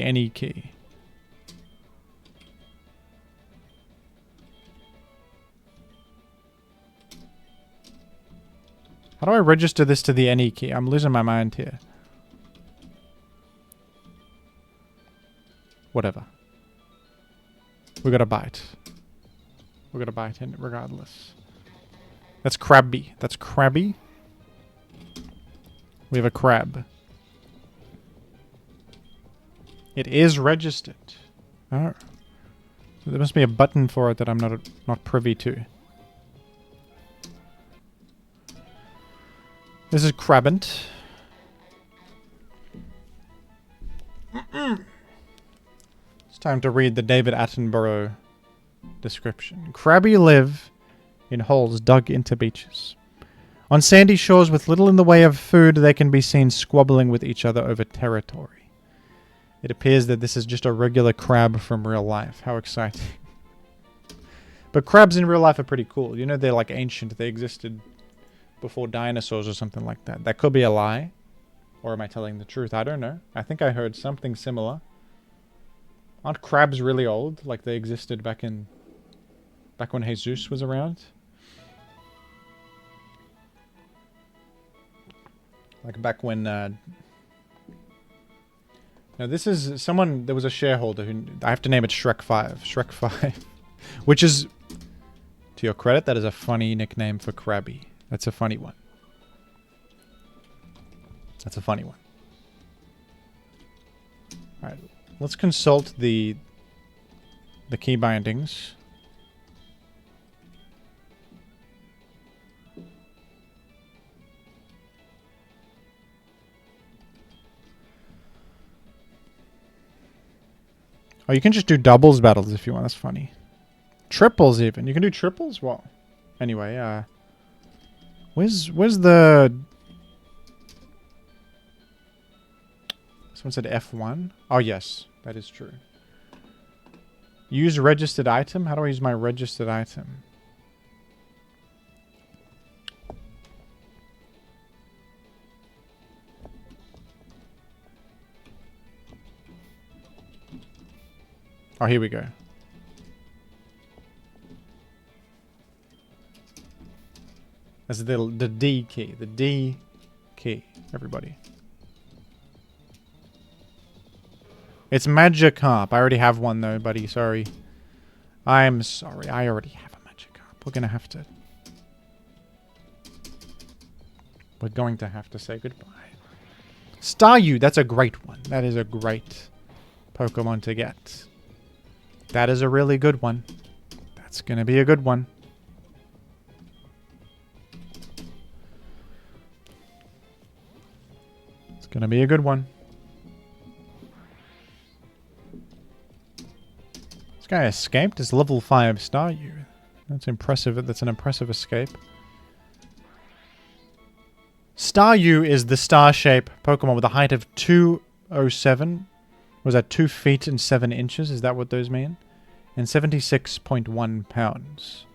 any key? How do I register this to the any key? I'm losing my mind here. Whatever. We got a bite. We got a bite in it regardless. That's crabby. That's crabby. We have a crab. It is registered. Oh. So there must be a button for it that I'm not privy to. This is Crabbant. It's time to read the David Attenborough description. Crabby live in holes dug into beaches. On sandy shores with little in the way of food, they can be seen squabbling with each other over territory. It appears that this is just a regular crab from real life. How exciting. But crabs in real life are pretty cool. You know, they're like ancient. They existed before dinosaurs or something like that. That could be a lie. Or am I telling the truth? I don't know. I think I heard something similar. Aren't crabs really old? Like they existed back when Jesus was around? Like back when... Now this is someone... There was a shareholder who... I have to name it Shrek 5. Shrek 5. Which is... To your credit, that is a funny nickname for Krabby. That's a funny one. That's a funny one. Alright, let's consult the key bindings. Oh, you can just do doubles battles if you want. That's funny. Triples even. You can do triples? Well, anyway, where's the... Someone said F1? Oh, yes. That is true. Use registered item? How do I use my registered item? Oh, here we go. That's the D key. The D key, everybody. It's Magikarp. I already have one though, buddy. Sorry. I'm sorry. I already have a Magikarp. We're going to have to say goodbye. Staryu. That's a great one. That is a great Pokemon to get. That is a really good one. That's gonna be a good one. It's gonna be a good one. This guy escaped. It's level 5 Staryu. That's impressive. That's an impressive escape. Staryu is the star shape Pokemon with a height of 207. Was that 2 feet and 7 inches? Is that what those mean? And 76.1 pounds.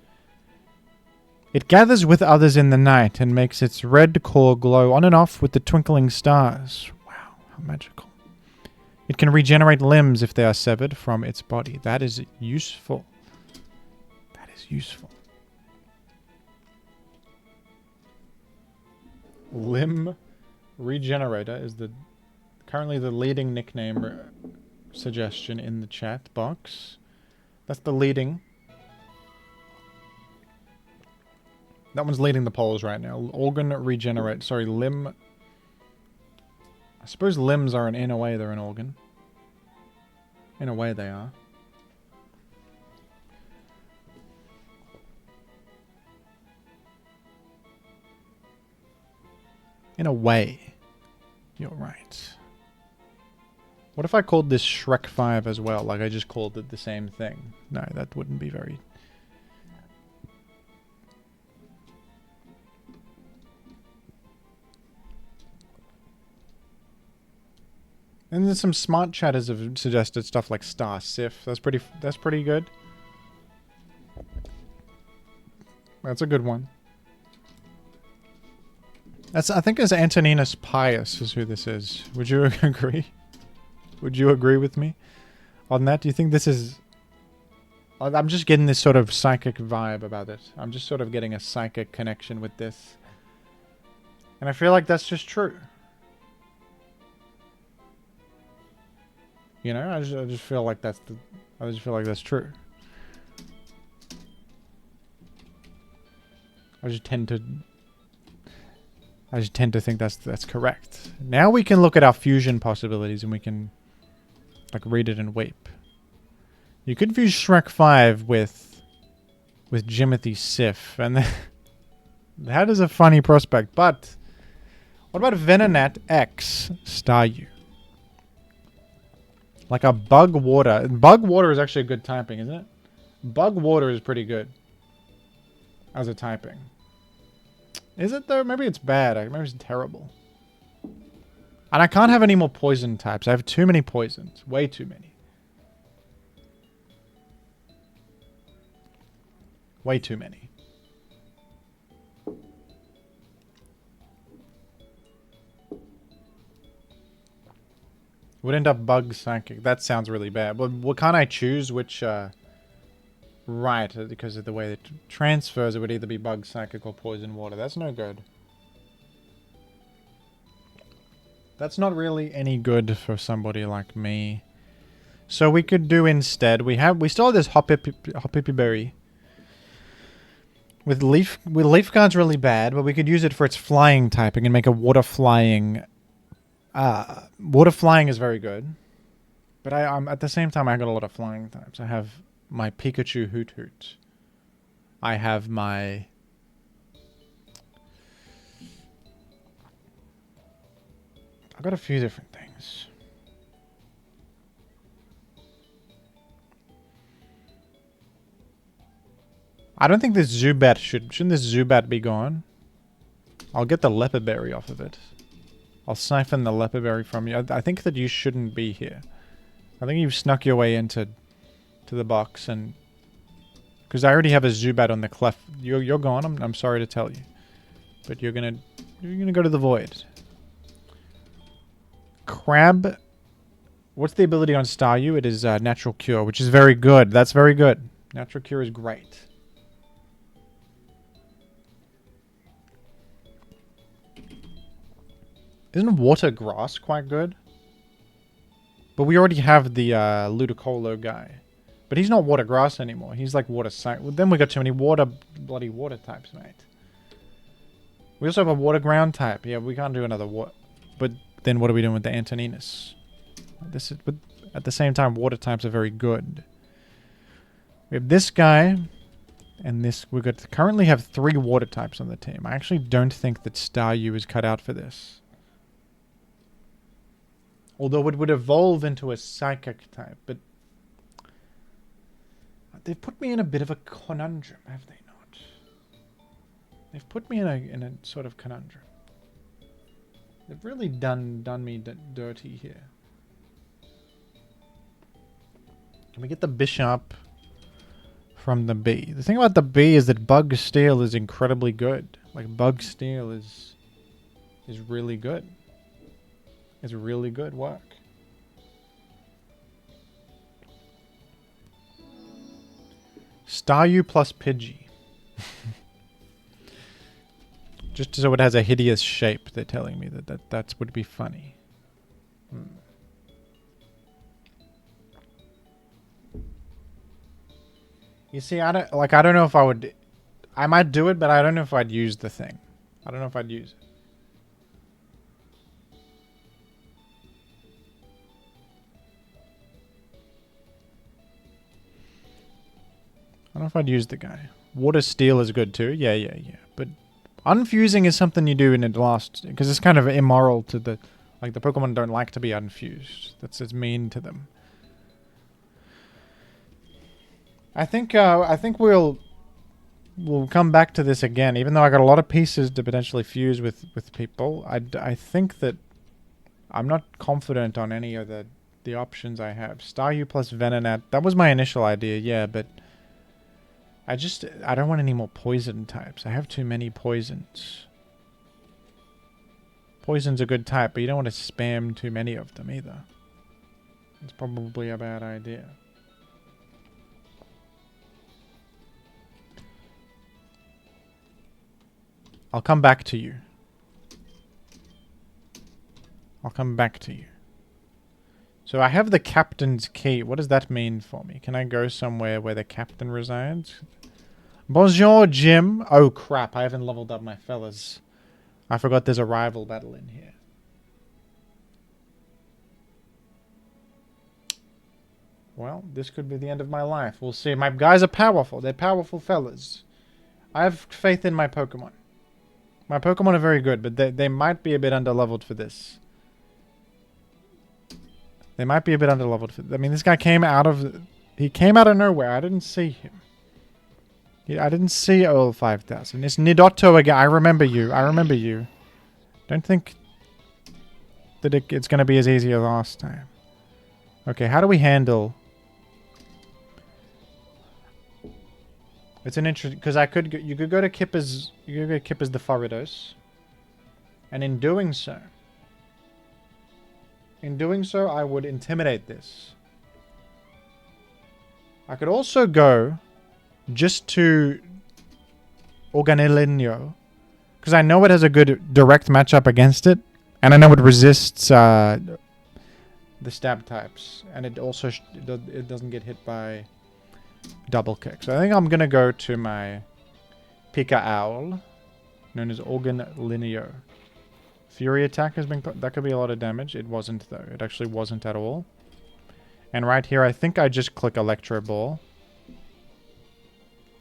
It gathers with others in the night and makes its red core glow on and off with the twinkling stars. Wow, how magical. It can regenerate limbs if they are severed from its body. That is useful. That is useful. Limb Regenerator is currently the leading nickname suggestion in the chat box. That's the leading. That one's leading the polls right now. Organ Regenerate. Sorry, limb. I suppose limbs are in a way they're an organ. In a way they are. In a way. You're right. What if I called this Shrek 5 as well? Like I just called it the same thing. No, that wouldn't be very... And then some smart chatters have suggested stuff like Star Sif. That's pretty good. That's a good one. I think it's Antoninus Pius is who this is. Would you agree? Would you agree with me on that? Do you think this is... I'm just getting this sort of psychic vibe about it. I'm just sort of getting a psychic connection with this. And I feel like that's just true. You know, I just feel like that's I just feel like that's true. I just tend to think that's correct. Now we can look at our fusion possibilities and we can like read it and weep. You could fuse Shrek 5 with Jimothy Sif, and that is a funny prospect. But what about Venonat X Staryu? Like a Bug Water. Bug Water is actually a good typing, isn't it? Bug Water is pretty good as a typing. Is it though? Maybe it's bad. Maybe it's terrible. And I can't have any more poison types. I have too many poisons. Way too many. Way too many. Would end up Bug Psychic. That sounds really bad. But what can't I choose which... Right, because of the way it transfers, it would either be Bug Psychic or Poison Water. That's no good. That's not really any good for somebody like me. So we could do instead, we still have this Hoppipy Berry. With Leaf Guard's really bad, but we could use it for its flying typing and make a Water Flying. Water Flying is very good. But I'm at the same time, I got a lot of flying types. I have my Pikachu Hoot Hoot. I have my... I've got a few different things. I don't think this Zubat shouldn't this Zubat be gone? I'll get the Leopard Berry off of it. I'll siphon the Leopard Berry from you. I think that you shouldn't be here. I think you've snuck your way into the box, and because I already have a Zubat on the clef. You're gone. I'm sorry to tell you, but you're gonna go to the void. Crab. What's the ability on Staryu? It is Natural Cure, which is very good. That's very good. Natural Cure is great. Isn't Water Grass quite good? But we already have the Ludicolo guy. But he's not Water Grass anymore. He's like Water Psych. Well, then we got too many bloody water types, mate. We also have a Water Ground type. Yeah, we can't do another water. But then what are we doing with the Antoninus? This is, but at the same time, water types are very good. We have this guy. And this, we currently have 3 water types on the team. I actually don't think that Staryu is cut out for this. Although it would evolve into a psychic type, but they've put me in a bit of a conundrum, have they not? They've put me in a sort of conundrum. They've really done me dirty here. Can we get the Bishop from the B? The thing about the B is that Bug Steel is incredibly good. Like Bug Steel is really good. It's really good work. Staryu plus Pidgey. Just so it has a hideous shape, they're telling me that would be funny. You see, I don't know if I would... I might do it, but I don't know if I'd use the thing. I don't know if I'd use it. I don't know if I'd use the guy. Water Steel is good too. Yeah. But unfusing is something you do in the last... Because it's kind of immoral to the... Like, the Pokemon don't like to be unfused. It's mean to them. I think we'll come back to this again. Even though I got a lot of pieces to potentially fuse with people, I think that I'm not confident on any of the options I have. Staryu plus Venonat. That was my initial idea, yeah, but... I don't want any more poison types. I have too many poisons. Poison's a good type, but you don't want to spam too many of them either. It's probably a bad idea. I'll come back to you. I'll come back to you. So I have the captain's key. What does that mean for me? Can I go somewhere where the captain resides? Bonjour, Jim. Oh, crap. I haven't leveled up my fellas. I forgot there's a rival battle in here. Well, this could be the end of my life. We'll see. My guys are powerful. They're powerful fellas. I have faith in my Pokemon. My Pokemon are very good, but they might be a bit underleveled for this. They might be a bit underleveled for... I mean, this guy came out of... He came out of nowhere. I didn't see him. I didn't see Earl 5000. It's Nidotto again. I remember you. I remember you. Don't think that it's going to be as easy as last time. Okay, how do we handle... It's an interesting... Because I could... You could go to Kipper's... You could go to Kipper's the Foridos. And in doing so... I would intimidate this. I could also go just to Organelino, because I know it has a good direct matchup against it, and I know it resists the stab types, and it also it doesn't get hit by double kick. So I think I'm gonna go to my Pika Owl, known as Organelino. Fury attack has been... That could be a lot of damage. It wasn't, though. It actually wasn't at all. And right here, I think I just click Electro Ball.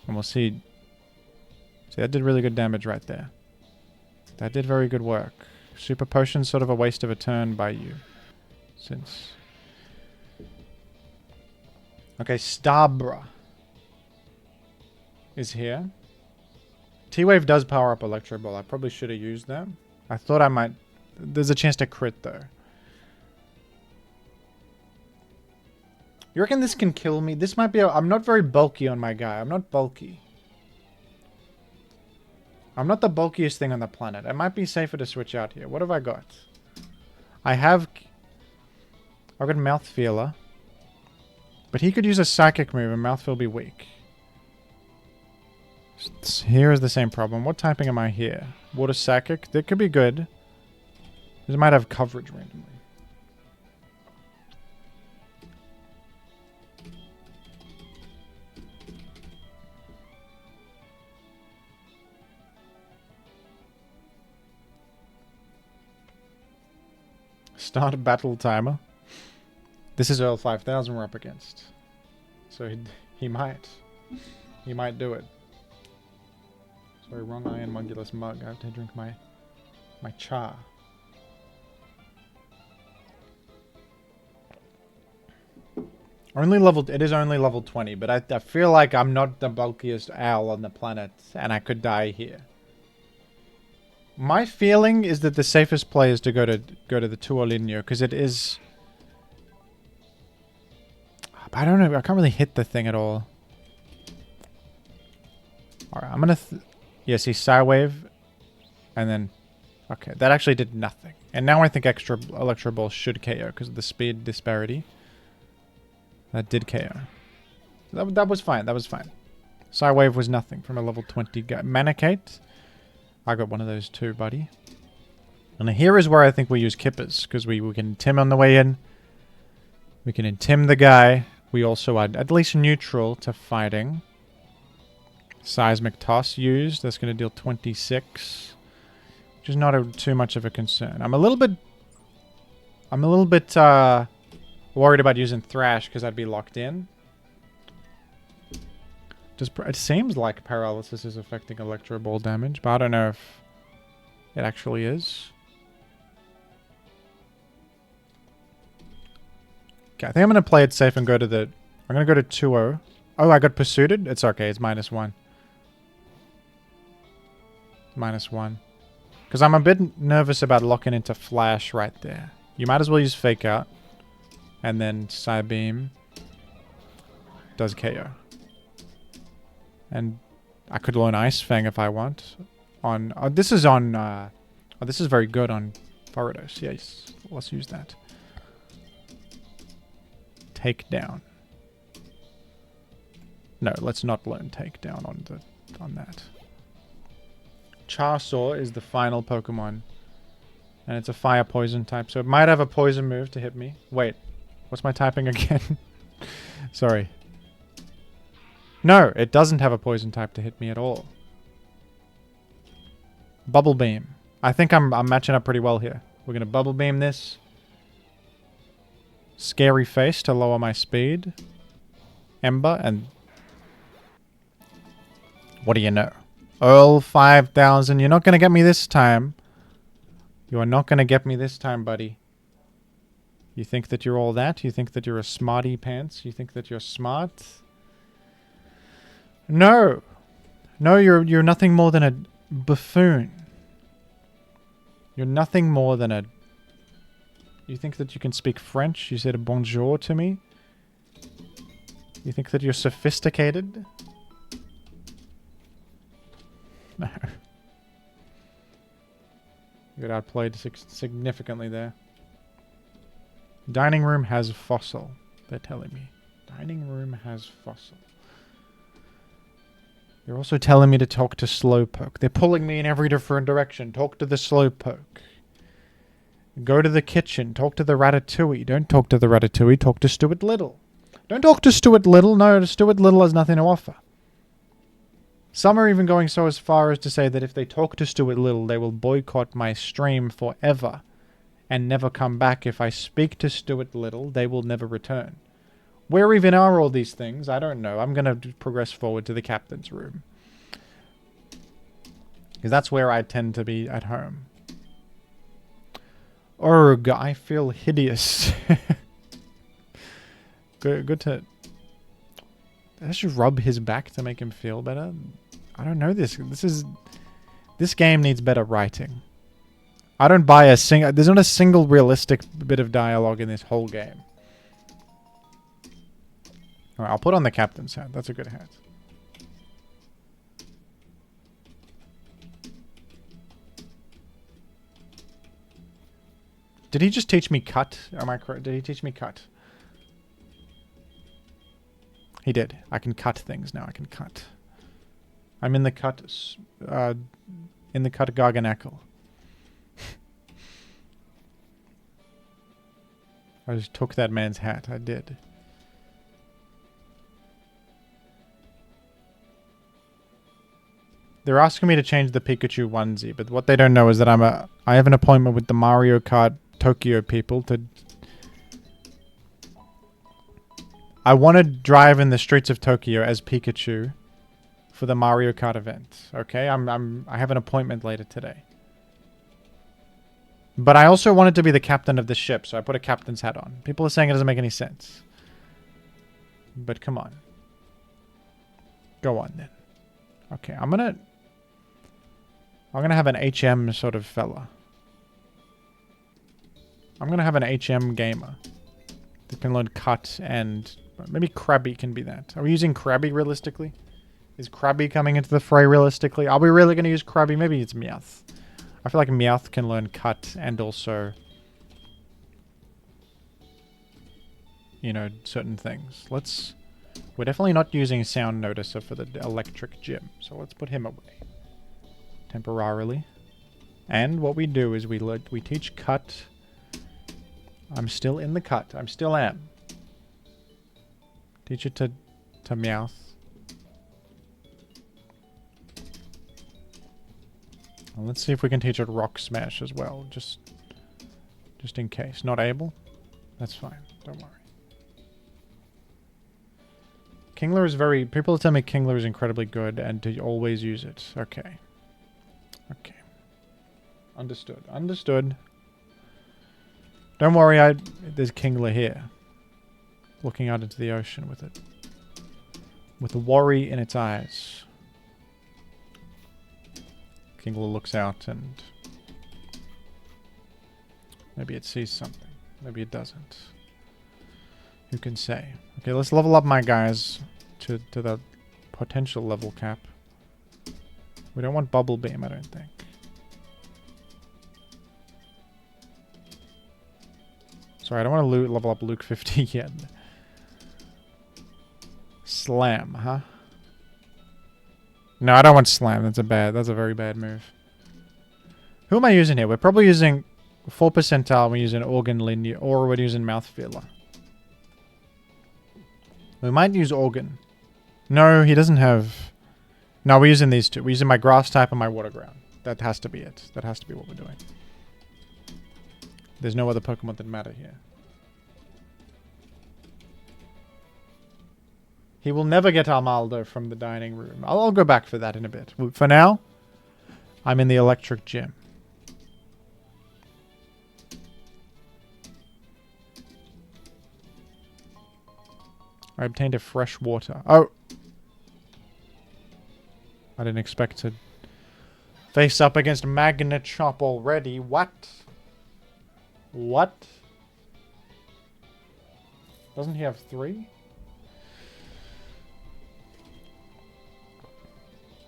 And we'll see. See, that did really good damage right there. That did very good work. Super Potion's sort of a waste of a turn by you. Since... Okay, Starbra is here. T-Wave does power up Electro Ball. I probably should have used that. I thought I might... There's a chance to crit, though. You reckon this can kill me? This might be... I'm not very bulky on my guy. I'm not bulky. I'm not the bulkiest thing on the planet. It might be safer to switch out here. What have I got? I've got Mouth Feeler. But he could use a Psychic move and Mouth Feel be weak. Here is the same problem. What typing am I here? Water Psychic? That could be good. This might have coverage randomly. Start a battle timer. This is Earl 5000 we're up against. So he might. He might do it. Sorry, wrong iron mugulus mug. I have to drink my cha. It is only level 20, but I feel like I'm not the bulkiest owl on the planet, and I could die here. My feeling is that the safest play is to go to the Tuolinho, because it is... I don't know, I can't really hit the thing at all. Alright, I'm gonna... Yes, he's Psywave. And then... Okay, that actually did nothing. And now I think extra Electro Ball should KO because of the speed disparity. That did KO. That was fine, that was fine. Psywave was nothing from a level 20 guy. Manacate. I got one of those too, buddy. And here is where I think we use Kippers, because we can Intim on the way in. We can Intim the guy. We also add at least neutral to fighting. Seismic Toss used. That's going to deal 26. Which is not too much of a concern. I'm a little bit worried about using Thrash because I'd be locked in. It seems like Paralysis is affecting Electro Ball damage, but I don't know if it actually is. Okay, I think I'm going to play it safe and go to the... I'm going to go to 2-0. Oh, I got Pursuited? It's okay, it's -1. -1. Because I'm a bit nervous about locking into Flash right there. You might as well use Fake Out. And then Psybeam does KO. And I could learn Ice Fang if I want. This is on... this is very good on Gyarados, yes. Let's use that. Takedown. No, let's not learn takedown on that. Charsaw is the final Pokemon. And it's a fire poison type, so it might have a poison move to hit me. Wait, what's my typing again? Sorry. No, it doesn't have a poison type to hit me at all. Bubble Beam. I think I'm matching up pretty well here. We're going to Bubble Beam this. Scary Face to lower my speed. Ember and... What do you know? Earl 5000. You're not going to get me this time. You are not going to get me this time, buddy. You think that you're all that? You think that you're a smarty pants? You think that you're smart? No. No, you're nothing more than a buffoon. You're nothing more than a... You think that you can speak French? You said a bonjour to me? You think that you're sophisticated? No. You got outplayed significantly there. Dining room has fossil, they're telling me. Dining room has fossil. They're also telling me to talk to Slowpoke. They're pulling me in every different direction. Talk to the Slowpoke. Go to the kitchen. Talk to the Ratatouille. Don't talk to the Ratatouille. Talk to Stuart Little. Don't talk to Stuart Little. No, Stuart Little has nothing to offer. Some are even going so as far as to say that if they talk to Stuart Little, they will boycott my stream forever and never come back. If I speak to Stuart Little, they will never return. Where even are all these things? I don't know. I'm going to progress forward to the captain's room. Because that's where I tend to be at home. Urgh, I feel hideous. Good to... Did I just rub his back to make him feel better? I don't know this. This game needs better writing. I don't buy a single... There's not a single realistic bit of dialogue in this whole game. Alright, I'll put on the captain's hat. That's a good hat. Did he just teach me cut? Am I correct? Did he teach me cut? He did. I can cut things now. I can cut. I'm in the cut... Garganacle. I just took that man's hat. I did. They're asking me to change the Pikachu onesie, but what they don't know is that I have an appointment with the Mario Kart Tokyo people to... I want to drive in the streets of Tokyo as Pikachu for the Mario Kart event. Okay, I have an appointment later today. But I also wanted to be the captain of the ship, so I put a captain's hat on. People are saying it doesn't make any sense. But come on. Go on then. Okay, I'm gonna have an HM sort of fella. I'm gonna have an HM gamer that can learn cut and maybe Krabby can be that. Are we using Krabby realistically? Is Krabby coming into the fray realistically? Are we really gonna use Krabby? Maybe it's Meowth. I feel like Meowth can learn cut and also, you know, certain things. We're definitely not using Sound Noticer for the electric gym, so let's put him away temporarily. And what we do is we teach cut. I'm still in the cut. I still am. Teach it to Meowth. Well, let's see if we can teach it Rock Smash as well, just in case. Not able? That's fine. Don't worry. Kingler is very... People tell me Kingler is incredibly good and to always use it. Okay. Okay. Understood. Understood. Don't worry, there's Kingler here. Looking out into the ocean with it. With a worry in its eyes. Kingler looks out and... Maybe it sees something. Maybe it doesn't. Who can say? Okay, let's level up my guys to the potential level cap. We don't want Bubble Beam, I don't think. Sorry, I don't want to level up Luke 50 yet. Slam, huh? No, I don't want slam. That's a very bad move. Who am I using here? We're probably using 4 percentile. We're using organ linear, or we're using mouth feeler. We might use organ. No, he doesn't have... No, we're using these two. We're using my grass type and my water ground. That has to be it. That has to be what we're doing. There's no other Pokemon that matter here. He will never get Armaldo from the dining room. I'll go back for that in a bit. For now, I'm in the electric gym. I obtained a fresh water. Oh! I didn't expect to face up against Magnachop already. What? What? Doesn't he have 3?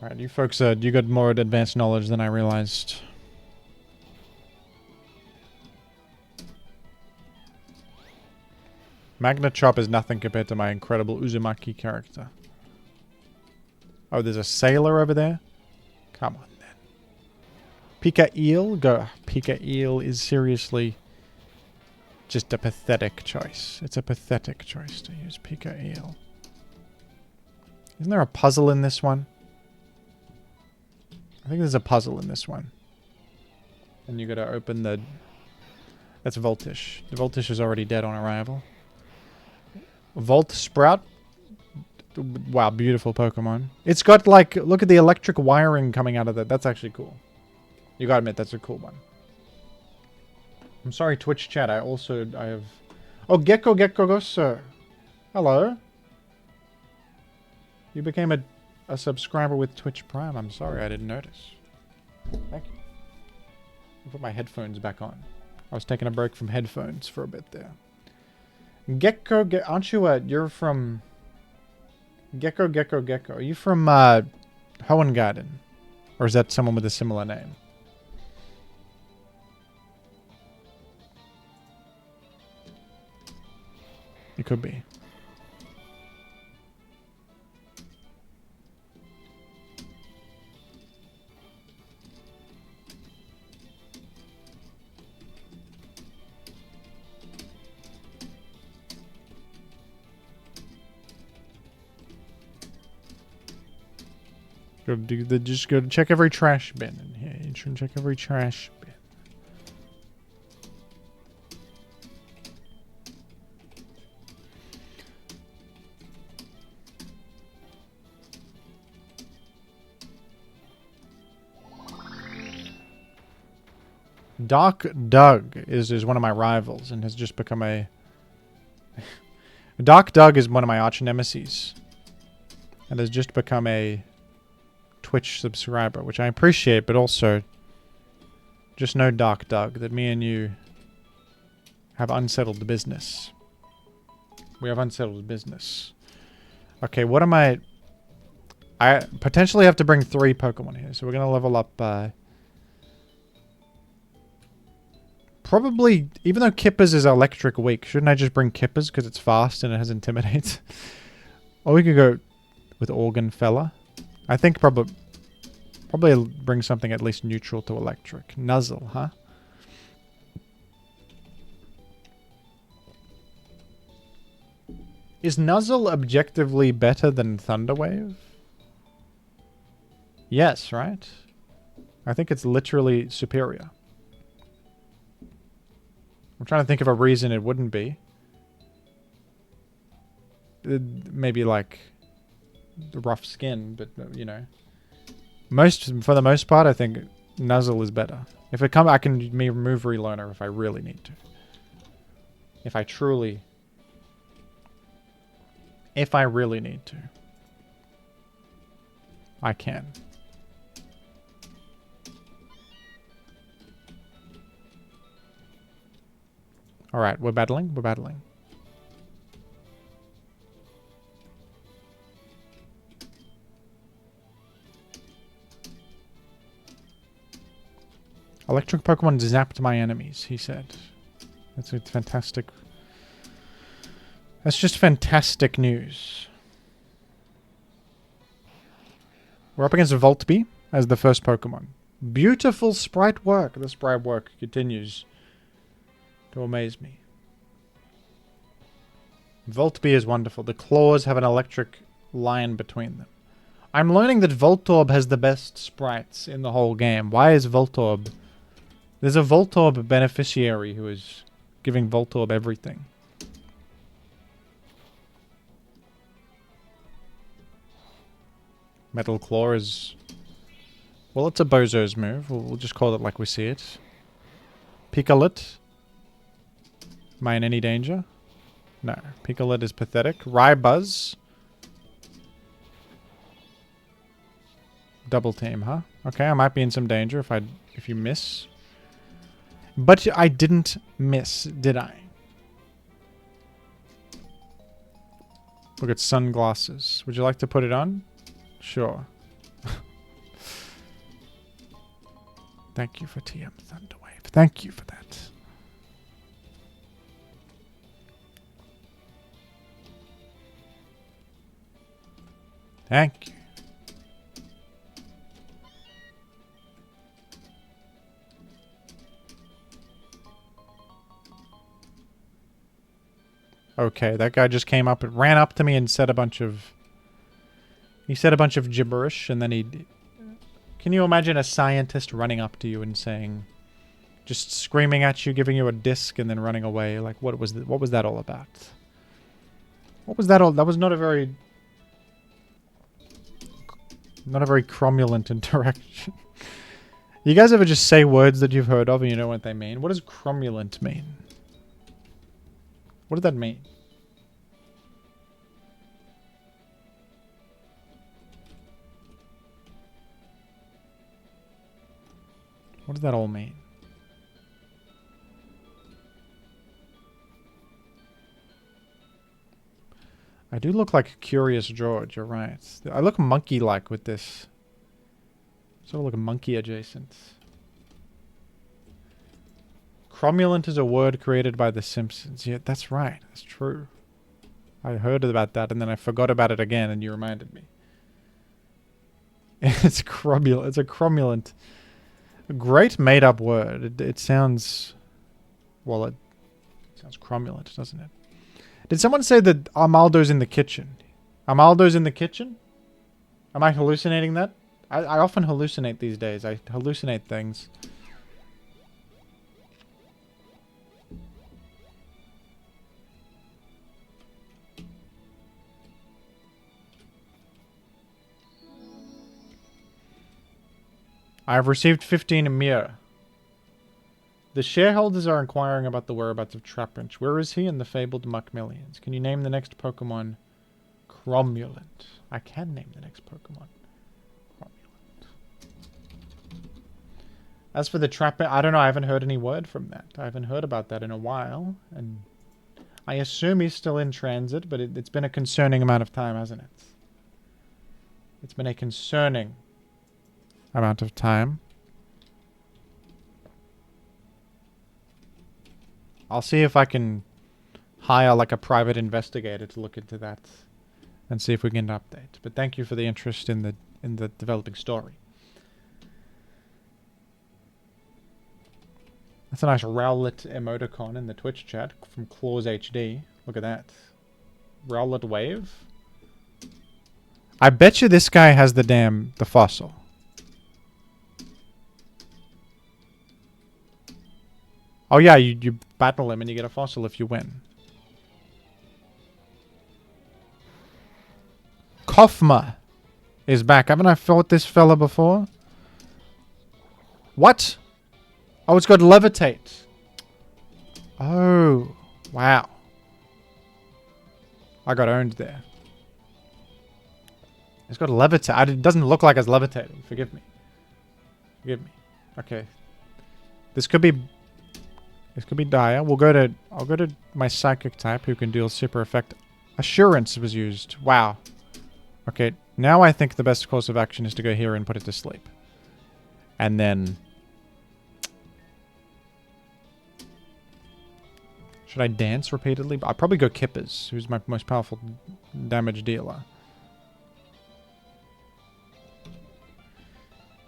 Alright, you folks, you got more advanced knowledge than I realized. Magnachop is nothing compared to my incredible Uzumaki character. Oh, there's a sailor over there? Come on, then. Pika Eel? Go. Pika Eel is seriously just a pathetic choice. It's a pathetic choice to use Pika Eel. Isn't there a puzzle in this one? I think there's a puzzle in this one. And you gotta open the... That's Voltish. The Voltish is already dead on arrival. Volt Sprout. Wow, beautiful Pokemon. It's got like... Look at the electric wiring coming out of that. That's actually cool. You gotta admit, that's a cool one. I'm sorry, Twitch chat. I have... Oh, Gecko sir. Hello. You became a subscriber with Twitch Prime. I'm sorry, I didn't notice. Thank you. I'll put my headphones back on. I was taking a break from headphones for a bit there. Gecko, aren't you you're from... Gecko. Are you from, Hoengarten? Or is that someone with a similar name? It could be. Just go to check every trash bin in here. You should check every trash bin. Dark Doug is one of my rivals and has just become a... Dark Doug is one of my arch nemesis. And has just become a Twitch subscriber, which I appreciate, but also just know, Dark Doug, that me and you have unsettled business. We have unsettled business. Okay, what am I potentially have to bring 3 Pokemon here, so we're going to level up... Probably, even though Kippers is electric weak, shouldn't I just bring Kippers because it's fast and it has Intimidate? Or we could go with Organ Fella. I think probably bring something at least neutral to electric. Nuzzle, huh? Is Nuzzle objectively better than Thunderwave? Yes, right? I think it's literally superior. I'm trying to think of a reason it wouldn't be. Maybe like the rough skin, but you know. For the most part, I think Nuzzle is better. If it I can remove Relearner if I really need to. If I really need to. I can. Alright, we're battling. Electric Pokemon zapped my enemies, he said. That's fantastic. That's just fantastic news. We're up against Voltby as the first Pokemon. Beautiful sprite work. The sprite work continues to amaze me. Voltby is wonderful. The claws have an electric line between them. I'm learning that Voltorb has the best sprites in the whole game. Why is Voltorb... There's a Voltorb beneficiary who is giving Voltorb everything. Metal Claw is... Well, it's a Bozo's move. We'll just call it like we see it. Piccolit. Am I in any danger? No. Piccolit is pathetic. Rybuzz. Double team, huh? Okay, I might be in some danger if you miss. But I didn't miss, did I? Look at sunglasses. Would you like to put it on? Sure. Thank you for TM Thunderwave. Thank you for that. Thank you. Okay, that guy just came up and ran up to me and said a bunch of... He said a bunch of gibberish, and then he... Can you imagine a scientist running up to you and saying... Just screaming at you, giving you a disc, and then running away? Like, what was that all about? What was that all... That was not a very... Not a very cromulent interaction. You guys ever just say words that you've heard of and you know what they mean? What does cromulent mean? What does that mean? What does that all mean? I do look like Curious George, you're right. I look monkey-like with this. Sort of look monkey adjacent. Cromulent is a word created by The Simpsons. Yeah, that's right. That's true. I heard about that and then I forgot about it again and you reminded me. It's cromulent. It's a cromulent. A great made-up word. It sounds... Well, it sounds cromulent, doesn't it? Did someone say that Armaldo's in the kitchen? Armaldo's in the kitchen? Am I hallucinating that? I often hallucinate these days. I hallucinate things. I have received 15 Emir. The shareholders are inquiring about the whereabouts of Trapinch. Where is he and the fabled Muckmillions? Can you name the next Pokemon? Cromulent. I can name the next Pokemon. Cromulent. As for the Trapinch, I don't know. I haven't heard any word from that. I haven't heard about that in a while. And I assume he's still in transit, but it's been a concerning amount of time, hasn't it? It's been a concerning amount of time. I'll see if I can hire like a private investigator to look into that and see if we can get an update. But thank you for the interest in the developing story. That's a nice Rowlet emoticon in the Twitch chat from Claws HD. Look at that. Rowlet wave. I bet you this guy has the fossil. Oh yeah, you battle him and you get a fossil if you win. Kofma is back. Haven't I fought this fella before? What? Oh, it's got levitate. Oh, wow. I got owned there. It's got levitate. It doesn't look like it's levitating. Forgive me. Forgive me. Okay. This could be dire. I'll go to my psychic type who can deal super effect. Assurance was used. Wow. Okay, now I think the best course of action is to go here and put it to sleep. And then Should I dance repeatedly? I'd probably go Kippers, who's my most powerful damage dealer.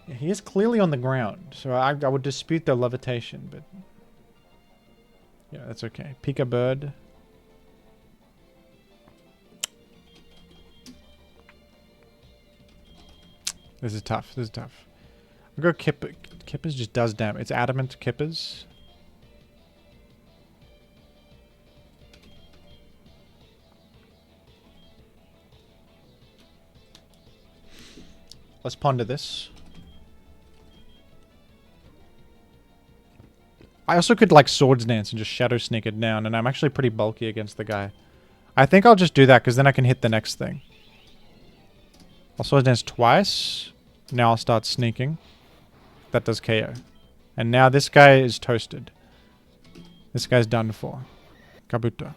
Yeah, he is clearly on the ground, so I would dispute the levitation, but... yeah, that's okay. Pika Bird. This is tough. This is tough. I'll go Kipper. Kippers just does damage. It's adamant Kippers. Let's ponder this. I also could like Swords Dance and just Shadow Sneak it down, and I'm actually pretty bulky against the guy. I think I'll just do that because then I can hit the next thing. I'll Swords Dance twice. Now I'll start sneaking. That does KO. And now this guy is toasted. This guy's done for. Kabuto.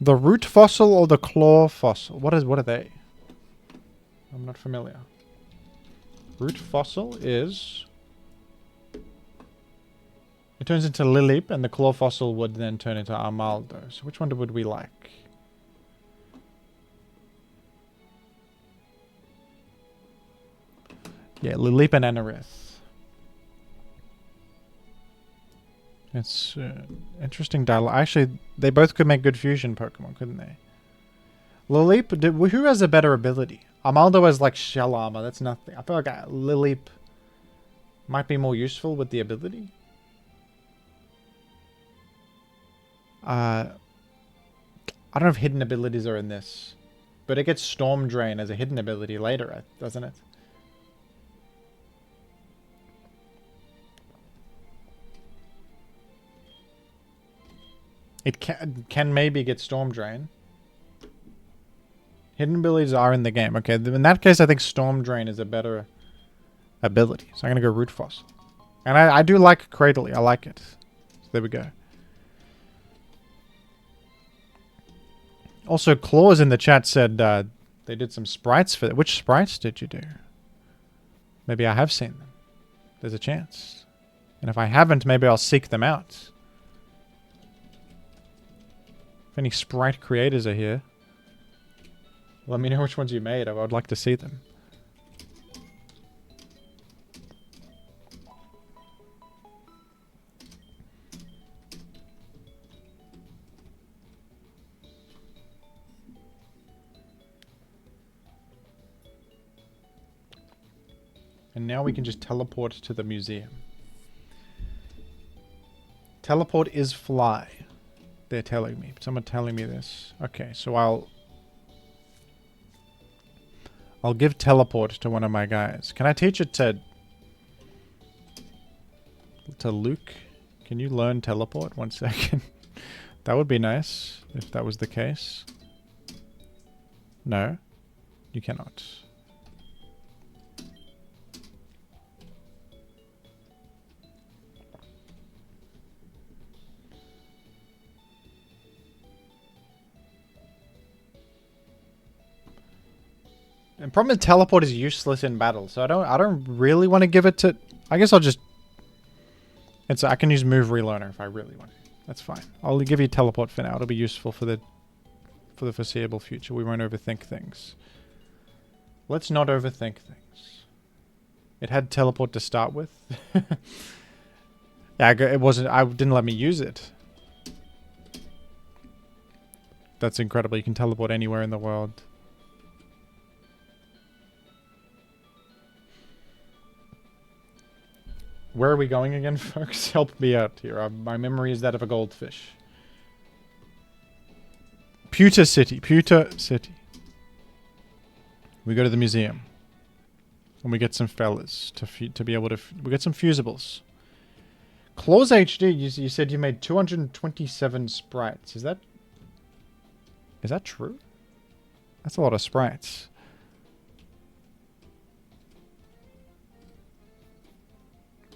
The root fossil or the claw fossil? What are they? I'm not familiar. Root fossil is... it turns into Lilip, and the claw fossil would then turn into Armaldo. So which one would we like? Yeah, Lilip and Anorith. It's interesting dialogue. Actually, they both could make good fusion Pokemon, couldn't they? Lilip, who has a better ability? Armaldo has like shell armor. That's nothing. I feel like Lilip might be more useful with the ability. I don't know if hidden abilities are in this, but it gets Storm Drain as a hidden ability later, doesn't it? It can maybe get Storm Drain. Hidden abilities are in the game. Okay, in that case, I think Storm Drain is a better ability. So I'm going to go Root Fossil. And I do like Cradley. I like it. So there we go. Also, Claws in the chat said they did some sprites for it. Which sprites did you do? Maybe I have seen them. There's a chance. And if I haven't, maybe I'll seek them out. If any sprite creators are here, let me know which ones you made. I would like to see them. And now we can just teleport to the museum. Teleport is fly. They're telling me. Someone telling me this. Okay, so I'll give teleport to one of my guys. Can I teach it to Luke? Can you learn teleport? 1 second. That would be nice if that was the case. No, you cannot. And problem is teleport is useless in battle, so I don't really want to give it to... I guess I'll just... I can use move relearner if I really want to. That's fine. I'll give you teleport for now. It'll be useful for the foreseeable future. We won't overthink things. Let's not overthink things. It had teleport to start with. Yeah, it wasn't... I didn't let me use it. That's incredible. You can teleport anywhere in the world. Where are we going again, folks? Help me out here. My memory is that of a goldfish. Pewter City. Pewter City. We go to the museum. And we get some fellas to be able to... we get some fusibles. Claws HD, you said you made 227 sprites. Is that true? That's a lot of sprites.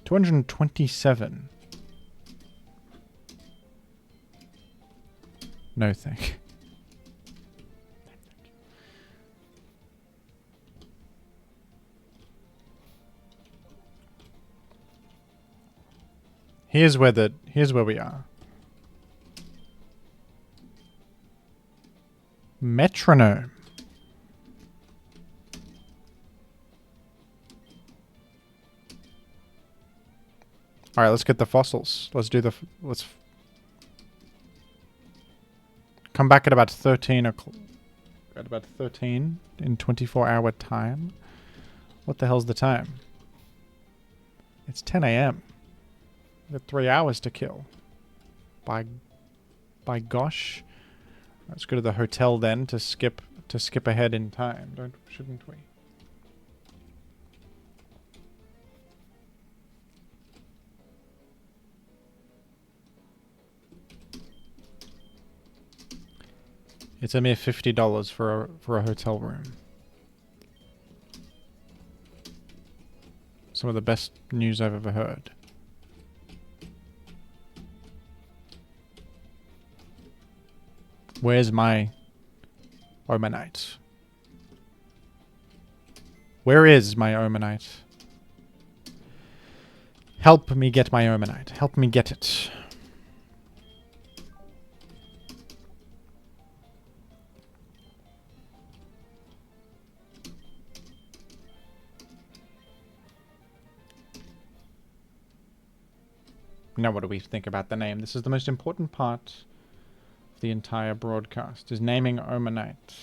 $227. No, thank you. Here's where we are. Metronome. All right, let's get the fossils. Let's do the. Let's come back at about 13 o'clock. At about 13 in 24-hour time. What the hell's the time? It's 10 a.m. We've got 3 hours to kill. By gosh. Let's go to the hotel then to skip ahead in time. Shouldn't we? It's a mere $50 for a hotel room. Some of the best news I've ever heard. Where's my Omanite? Where is my Omanite? Help me get my Omanite. Help me get it. Now what do we think about the name? This is the most important part of the entire broadcast, is naming Omanite.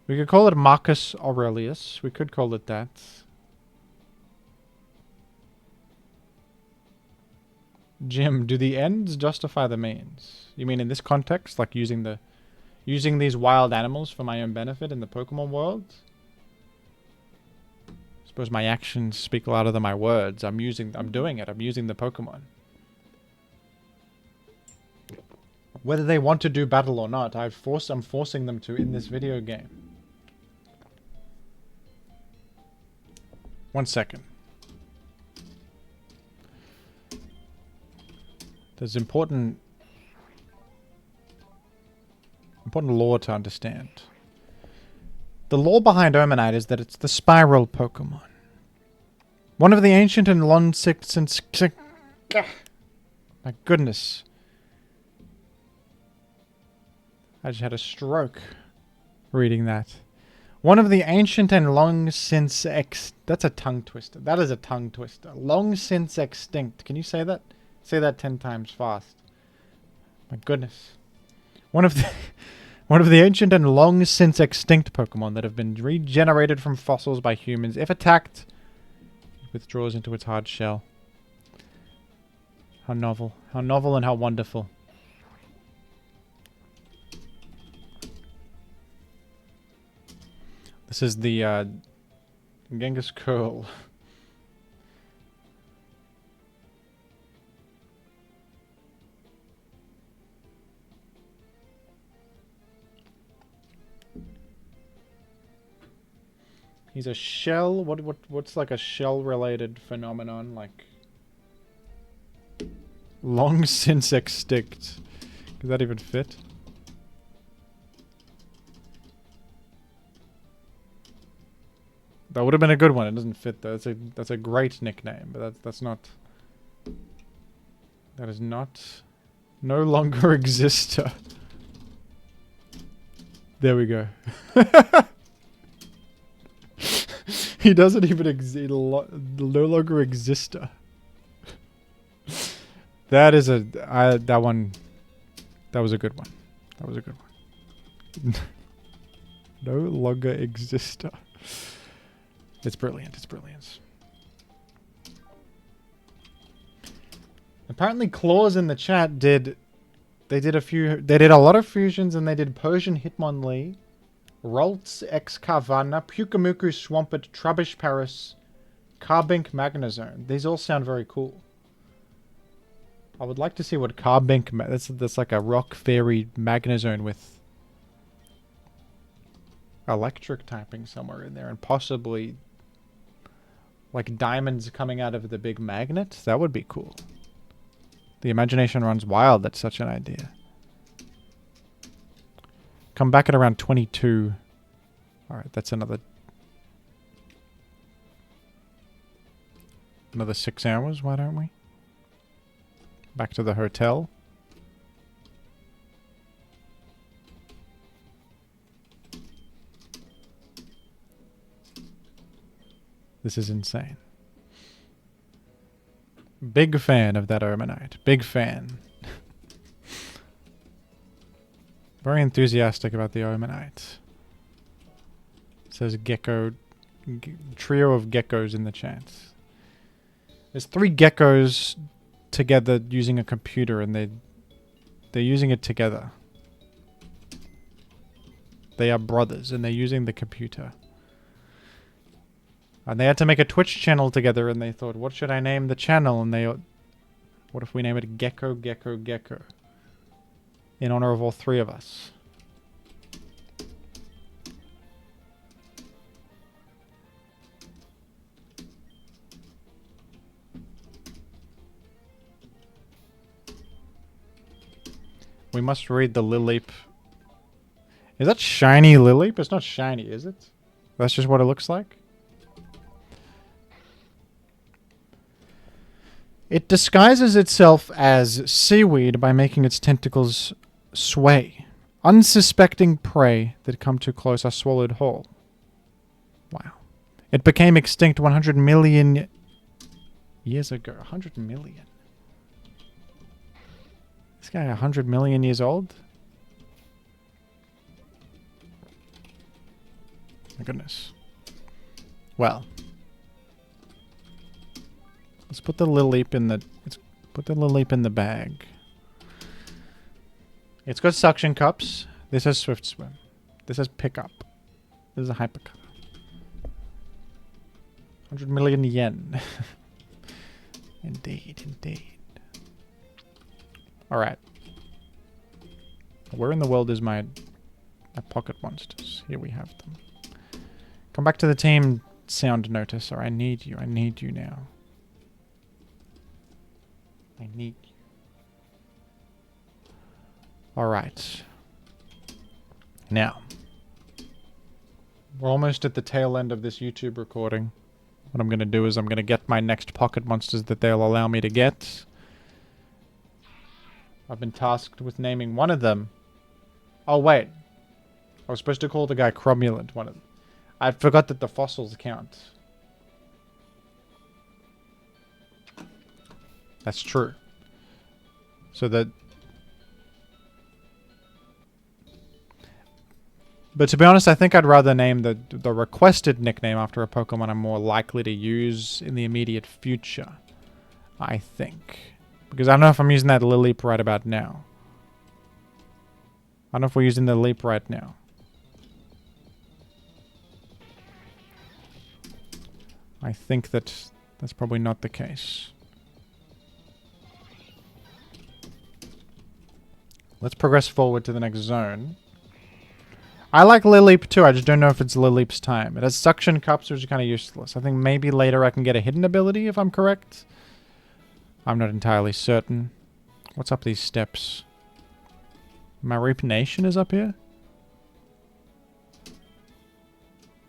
We could call it Marcus Aurelius. We could call it that. Jim, do the ends justify the means? You mean in this context, like using these wild animals for my own benefit in the Pokemon world? I suppose my actions speak louder than my words. I'm doing it. I'm using the Pokemon. Whether they want to do battle or not, I'm forcing them to in this video game. 1 second. There's important lore to understand. The lore behind Omanite is that it's the spiral Pokemon. One of the ancient and long since... My goodness. I just had a stroke reading that. One of the ancient and long since That's a tongue twister. That is a tongue twister. Long since extinct. Can you say that? Say that 10 times fast. My goodness. One of the ancient and long since extinct Pokemon that have been regenerated from fossils by humans. If attacked, it withdraws into its hard shell. How novel. How novel and how wonderful. This is the Genghis Curl. He's a shell. What's like a shell-related phenomenon? Like long since extinct. Does that even fit? That would have been a good one. It doesn't fit though. That's a great nickname, but that's not. That is not. No longer exister. There we go. He doesn't even exist. No longer exister. That is that one. That was a good one. That was a good one. No longer exister. It's brilliant. It's brilliant. Apparently, Claws in the chat did. They did a lot of fusions, and they did Persian Hitmonlee, Ralts X Carvanha, Pukamuku Swampert, Trubbish Paris, Carbink Magnezone. These all sound very cool. I would like to see what Carbink... That's like a rock fairy Magnezone with electric typing somewhere in there, and possibly like diamonds coming out of the big magnet. That would be cool. The imagination runs wild. That's such an idea. Come back at around 22. Alright, that's another... Another 6 hours, why don't we? Back to the hotel. This is insane. Big fan of that Omanite. Big fan. Very enthusiastic about the Omanite. It says gecko... trio of geckos in the chat. There's 3 geckos together using a computer, and they're using it together. They are brothers, and they're using the computer. And they had to make a Twitch channel together, and they thought, what should I name the channel? And they... what if we name it Gecko, Gecko, Gecko? In honor of all 3 of us. We must read the Lilleap. Is that shiny Lilleap? It's not shiny, is it? That's just what it looks like? It disguises itself as seaweed by making its tentacles sway. Unsuspecting prey that come too close are swallowed whole. Wow. It became extinct 100 million years ago. 100 million? This guy 100 million years old? My goodness. Well. Let's put the Lilleap in the... let's put the Lilleap in the bag. It's got suction cups. This has Swift Swim. This has Pickup. This is a Hypercar. 100 million yen. Indeed, indeed. Alright. Where in the world is my pocket monsters? Here we have them. Come back to the team, Sound Noticer. I need you. I need you now. I need you. Alright. Now. We're almost at the tail end of this YouTube recording. What I'm going to do is I'm going to get my next pocket monsters that they'll allow me to get. I've been tasked with naming one of them. Oh, wait. I was supposed to call the guy Cromulent one of them. I forgot that the fossils count. That's true. So that... but to be honest, I think I'd rather name the requested nickname after a Pokemon I'm more likely to use in the immediate future. I think. Because I don't know if I'm using that Lilleap right about now. I don't know if we're using the Leap right now. I think that's probably not the case. Let's progress forward to the next zone. I like Lilleap too, I just don't know if it's Lilleap's time. It has suction cups, which is kind of useless. I think maybe later I can get a hidden ability, if I'm correct. I'm not entirely certain. What's up these steps? Mareep Nation is up here?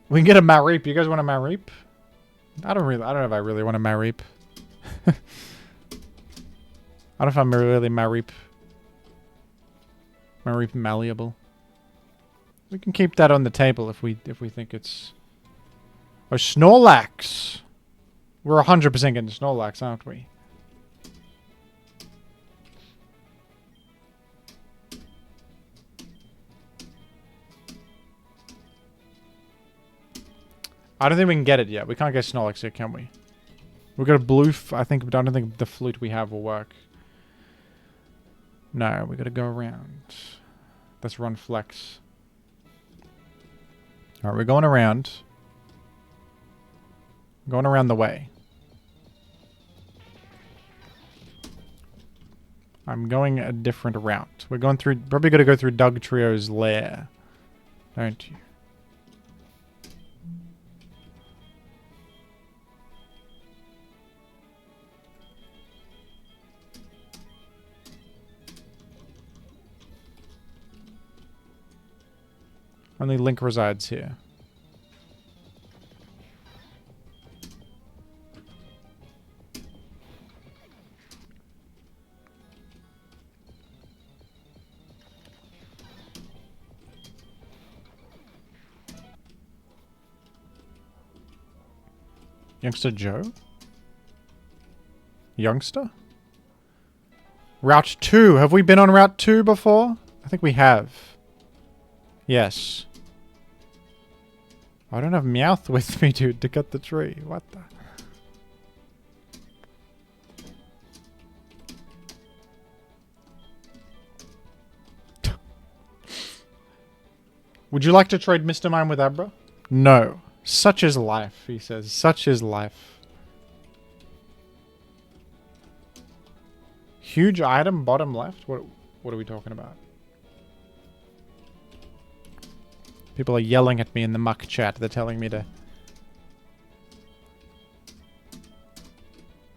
We can get a Mareep. You guys want a Mareep? I don't know if I really want a Mareep. I don't know if I'm really Mareep malleable. We can keep that on the table if we think it's... oh, Snorlax! We're 100% getting Snorlax, aren't we? I don't think we can get it yet. We can't get Snorlax yet, can we? We've got a blue... I don't think the flute we have will work. No, we got to go around. Let's run Flex. Alright, we're going around. Going around the way. I'm going a different route. We're going through... probably going to go through Doug Trio's lair. Don't you? Only Link resides here. Youngster Joe? Youngster? Route 2. Have we been on Route 2 before? I think we have. Yes. I don't have Meowth with me, dude, to cut the tree. What the... Would you like to trade Mr. Mime with Abra? No. Such is life, he says. Such is life. Huge item, bottom left? What are we talking about? People are yelling at me in the muck chat. They're telling me to...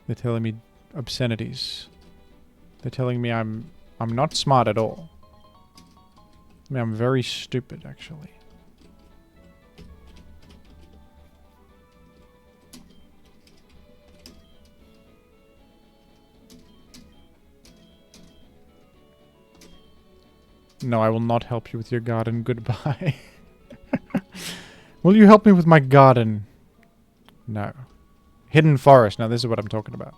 They're telling me obscenities. They're telling me I'm not smart at all. I mean, I'm very stupid, actually. No, I will not help you with your garden. Goodbye. Will you help me with my garden? No. Hidden forest. Now, this is what I'm talking about.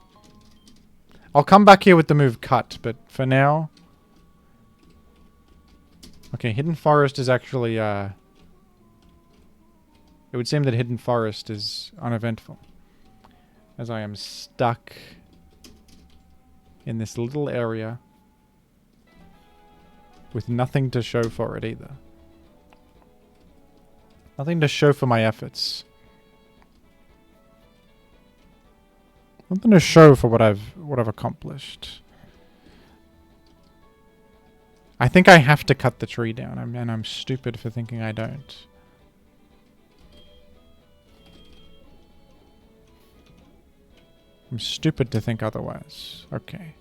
I'll come back here with the move cut, but for now... Okay, Hidden Forest is actually, it would seem that Hidden Forest is uneventful. As I am stuck in this little area with nothing to show for it either. Nothing to show for my efforts. Nothing to show for what I've accomplished. I think I have to cut the tree down, and I'm stupid for thinking I don't. I'm stupid to think otherwise. Okay.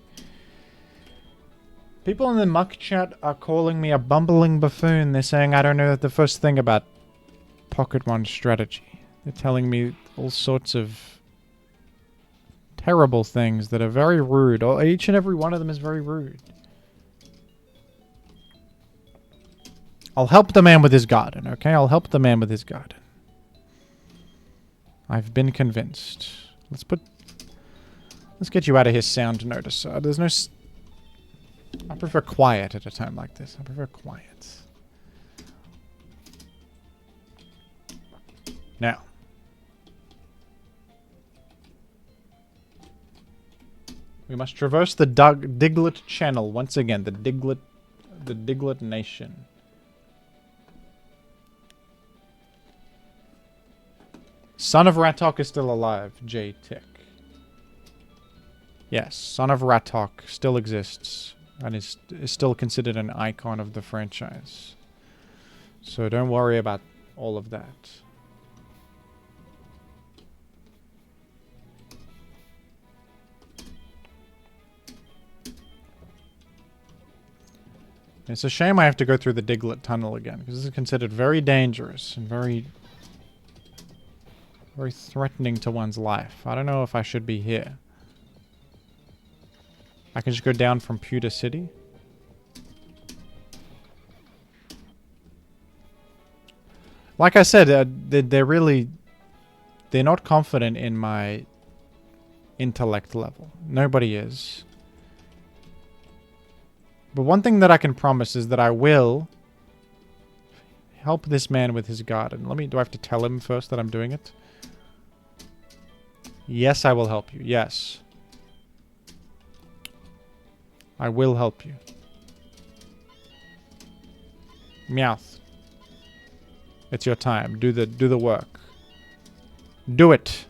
People in the muck chat are calling me a bumbling buffoon. They're saying I don't know the first thing about Pocket1 strategy. They're telling me all sorts of terrible things that are very rude. Each and every one of them is very rude. I'll help the man with his garden, okay? I'll help the man with his garden. I've been convinced. Let's get you out of here, sound noticer. There's no... I prefer quiet at a time like this. I prefer quiet. Now. We must traverse the Diglett channel once again. The Diglett Nation. Son of Ratok is still alive, J. Tick. Yes, Son of Ratok still exists and is still considered an icon of the franchise. So don't worry about all of that. It's a shame I have to go through the Diglett tunnel again, because this is considered very dangerous and very threatening to one's life. I don't know if I should be here. I can just go down from Pewter City. Like I said, they're not confident in my intellect level. Nobody is. But one thing that I can promise is that I will help this man with his garden. Do I have to tell him first that I'm doing it? Yes, I will help you. Yes. I will help you. Meowth. It's your time. Do the work. Do it.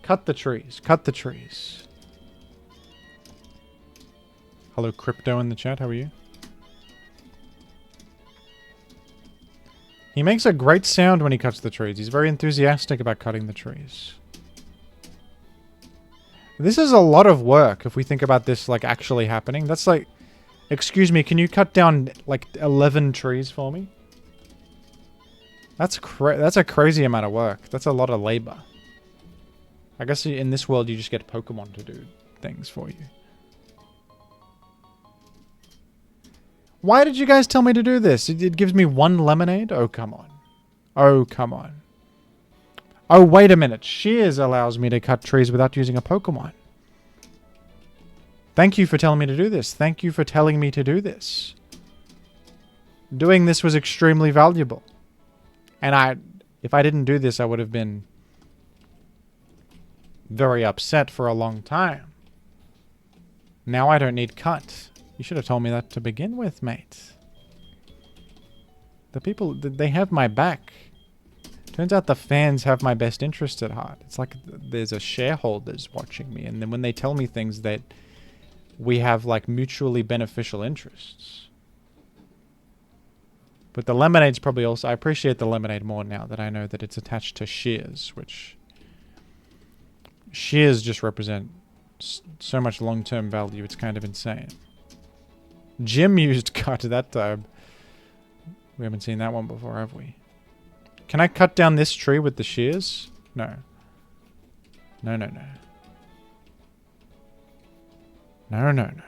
Cut the trees. Cut the trees. Hello, Crypto in the chat. How are you? He makes a great sound when he cuts the trees. He's very enthusiastic about cutting the trees. This is a lot of work if we think about this like actually happening. That's like, excuse me, can you cut down like 11 trees for me? That's a crazy amount of work. That's a lot of labor. I guess in this world you just get Pokemon to do things for you. Why did you guys tell me to do this? It gives me one lemonade? Oh, come on. Oh, come on. Oh, wait a minute. Shears allows me to cut trees without using a Pokemon. Thank you for telling me to do this. Thank you for telling me to do this. Doing this was extremely valuable. And if I didn't do this, I would have been very upset for a long time. Now I don't need cut. You should have told me that to begin with, mate. The people, they have my back. Turns out the fans have my best interest at heart. It's like there's a shareholders watching me, and then when they tell me things that we have like mutually beneficial interests. But the lemonade's probably also... I appreciate the lemonade more now that I know that it's attached to shears, which... Shears just represent so much long-term value, it's kind of insane. Jim used cut that time. We haven't seen that one before, have we? Can I cut down this tree with the shears? No. No, no, no. No, no, no, no, no.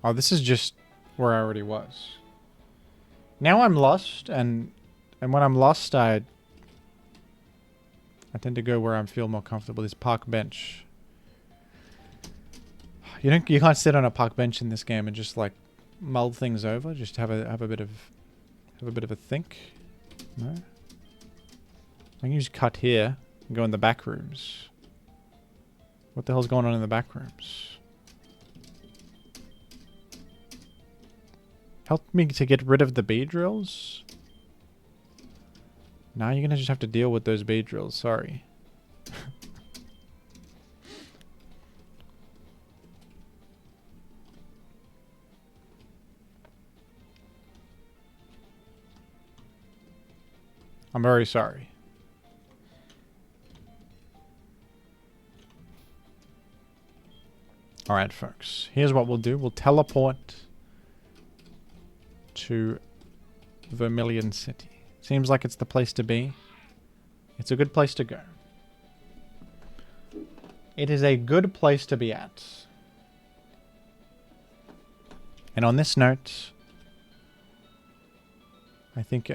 Oh, this is just where I already was. Now I'm lost, and when I'm lost, I tend to go where I feel more comfortable. This park bench. You can't sit on a park bench in this game and just like mull things over. Just have a bit of a think. No. I can use cut here and go in the back rooms. What the hell's going on in the back rooms? Help me to get rid of the bee drills? Now you're gonna just have to deal with those bee drills. Sorry. I'm very sorry. Alright, folks. Here's what we'll do. We'll teleport to Vermilion City. Seems like it's the place to be. It's a good place to go. It is a good place to be at. And on this note, I think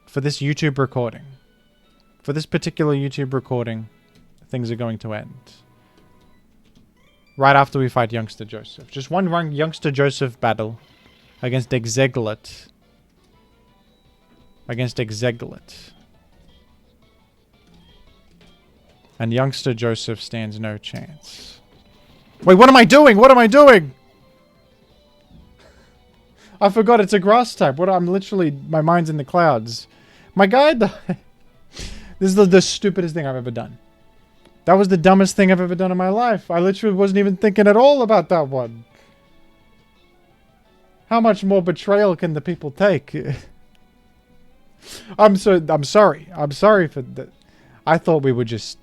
for this YouTube recording, for this particular YouTube recording, things are going to end. Right after we fight Youngster Joseph. Just one Youngster Joseph battle against Diglett. And Youngster Joseph stands no chance. Wait, what am I doing? What am I doing? I forgot it's a grass type. I'm literally... My mind's in the clouds. My guy... This is the stupidest thing I've ever done. That was the dumbest thing I've ever done in my life. I literally wasn't even thinking at all about that one. How much more betrayal can the people take? I'm sorry. I'm sorry for that. I thought we would just...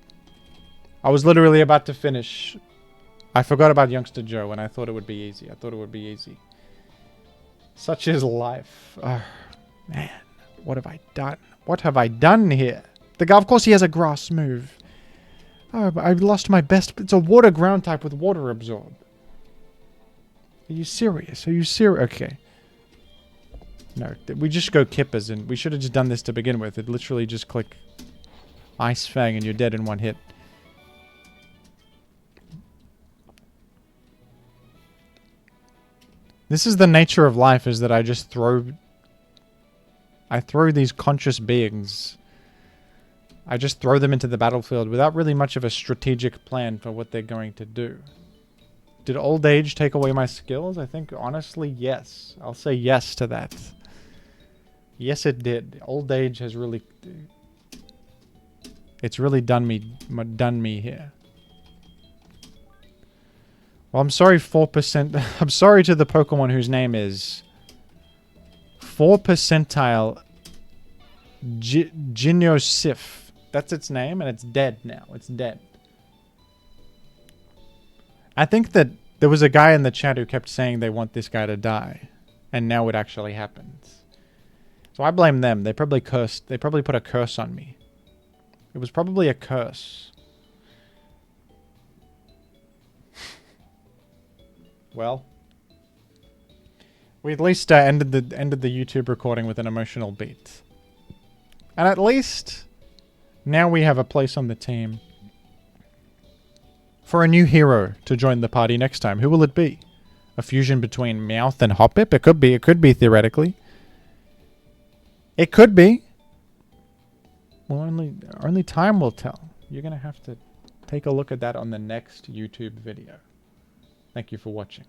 I was literally about to finish. I forgot about Youngster Joe and I thought it would be easy. Such is life. Oh, man. What have I done? What have I done here? The guy, of course he has a grass move. Oh, but I've lost my best... It's a water ground type with water absorb. Are you serious? Okay. No, we just go Kippers, and we should have just done this to begin with. It literally just click Ice Fang and you're dead in one hit. This is the nature of life, is that I just throw... I throw these conscious beings. I just throw them into the battlefield without really much of a strategic plan for what they're going to do. Did old age take away my skills? I think, honestly, yes. I'll say yes to that. Yes, it did. Old age has really... It's really done me here. Well, I'm sorry, 4%... I'm sorry to the Pokemon whose name is... 4 percentile... Ginosif. That's its name, and it's dead now. It's dead. I think that there was a guy in the chat who kept saying they want this guy to die. And now it actually happens. So I blame them. They probably cursed. They probably put a curse on me. It was probably a curse. Well. We at least ended the YouTube recording with an emotional beat. And at least now we have a place on the team for a new hero to join the party next time. Who will it be? A fusion between Meowth and Hoppip? It could be. It could be, theoretically. It could be. Well, only time will tell. You're going to have to take a look at that on the next YouTube video. Thank you for watching.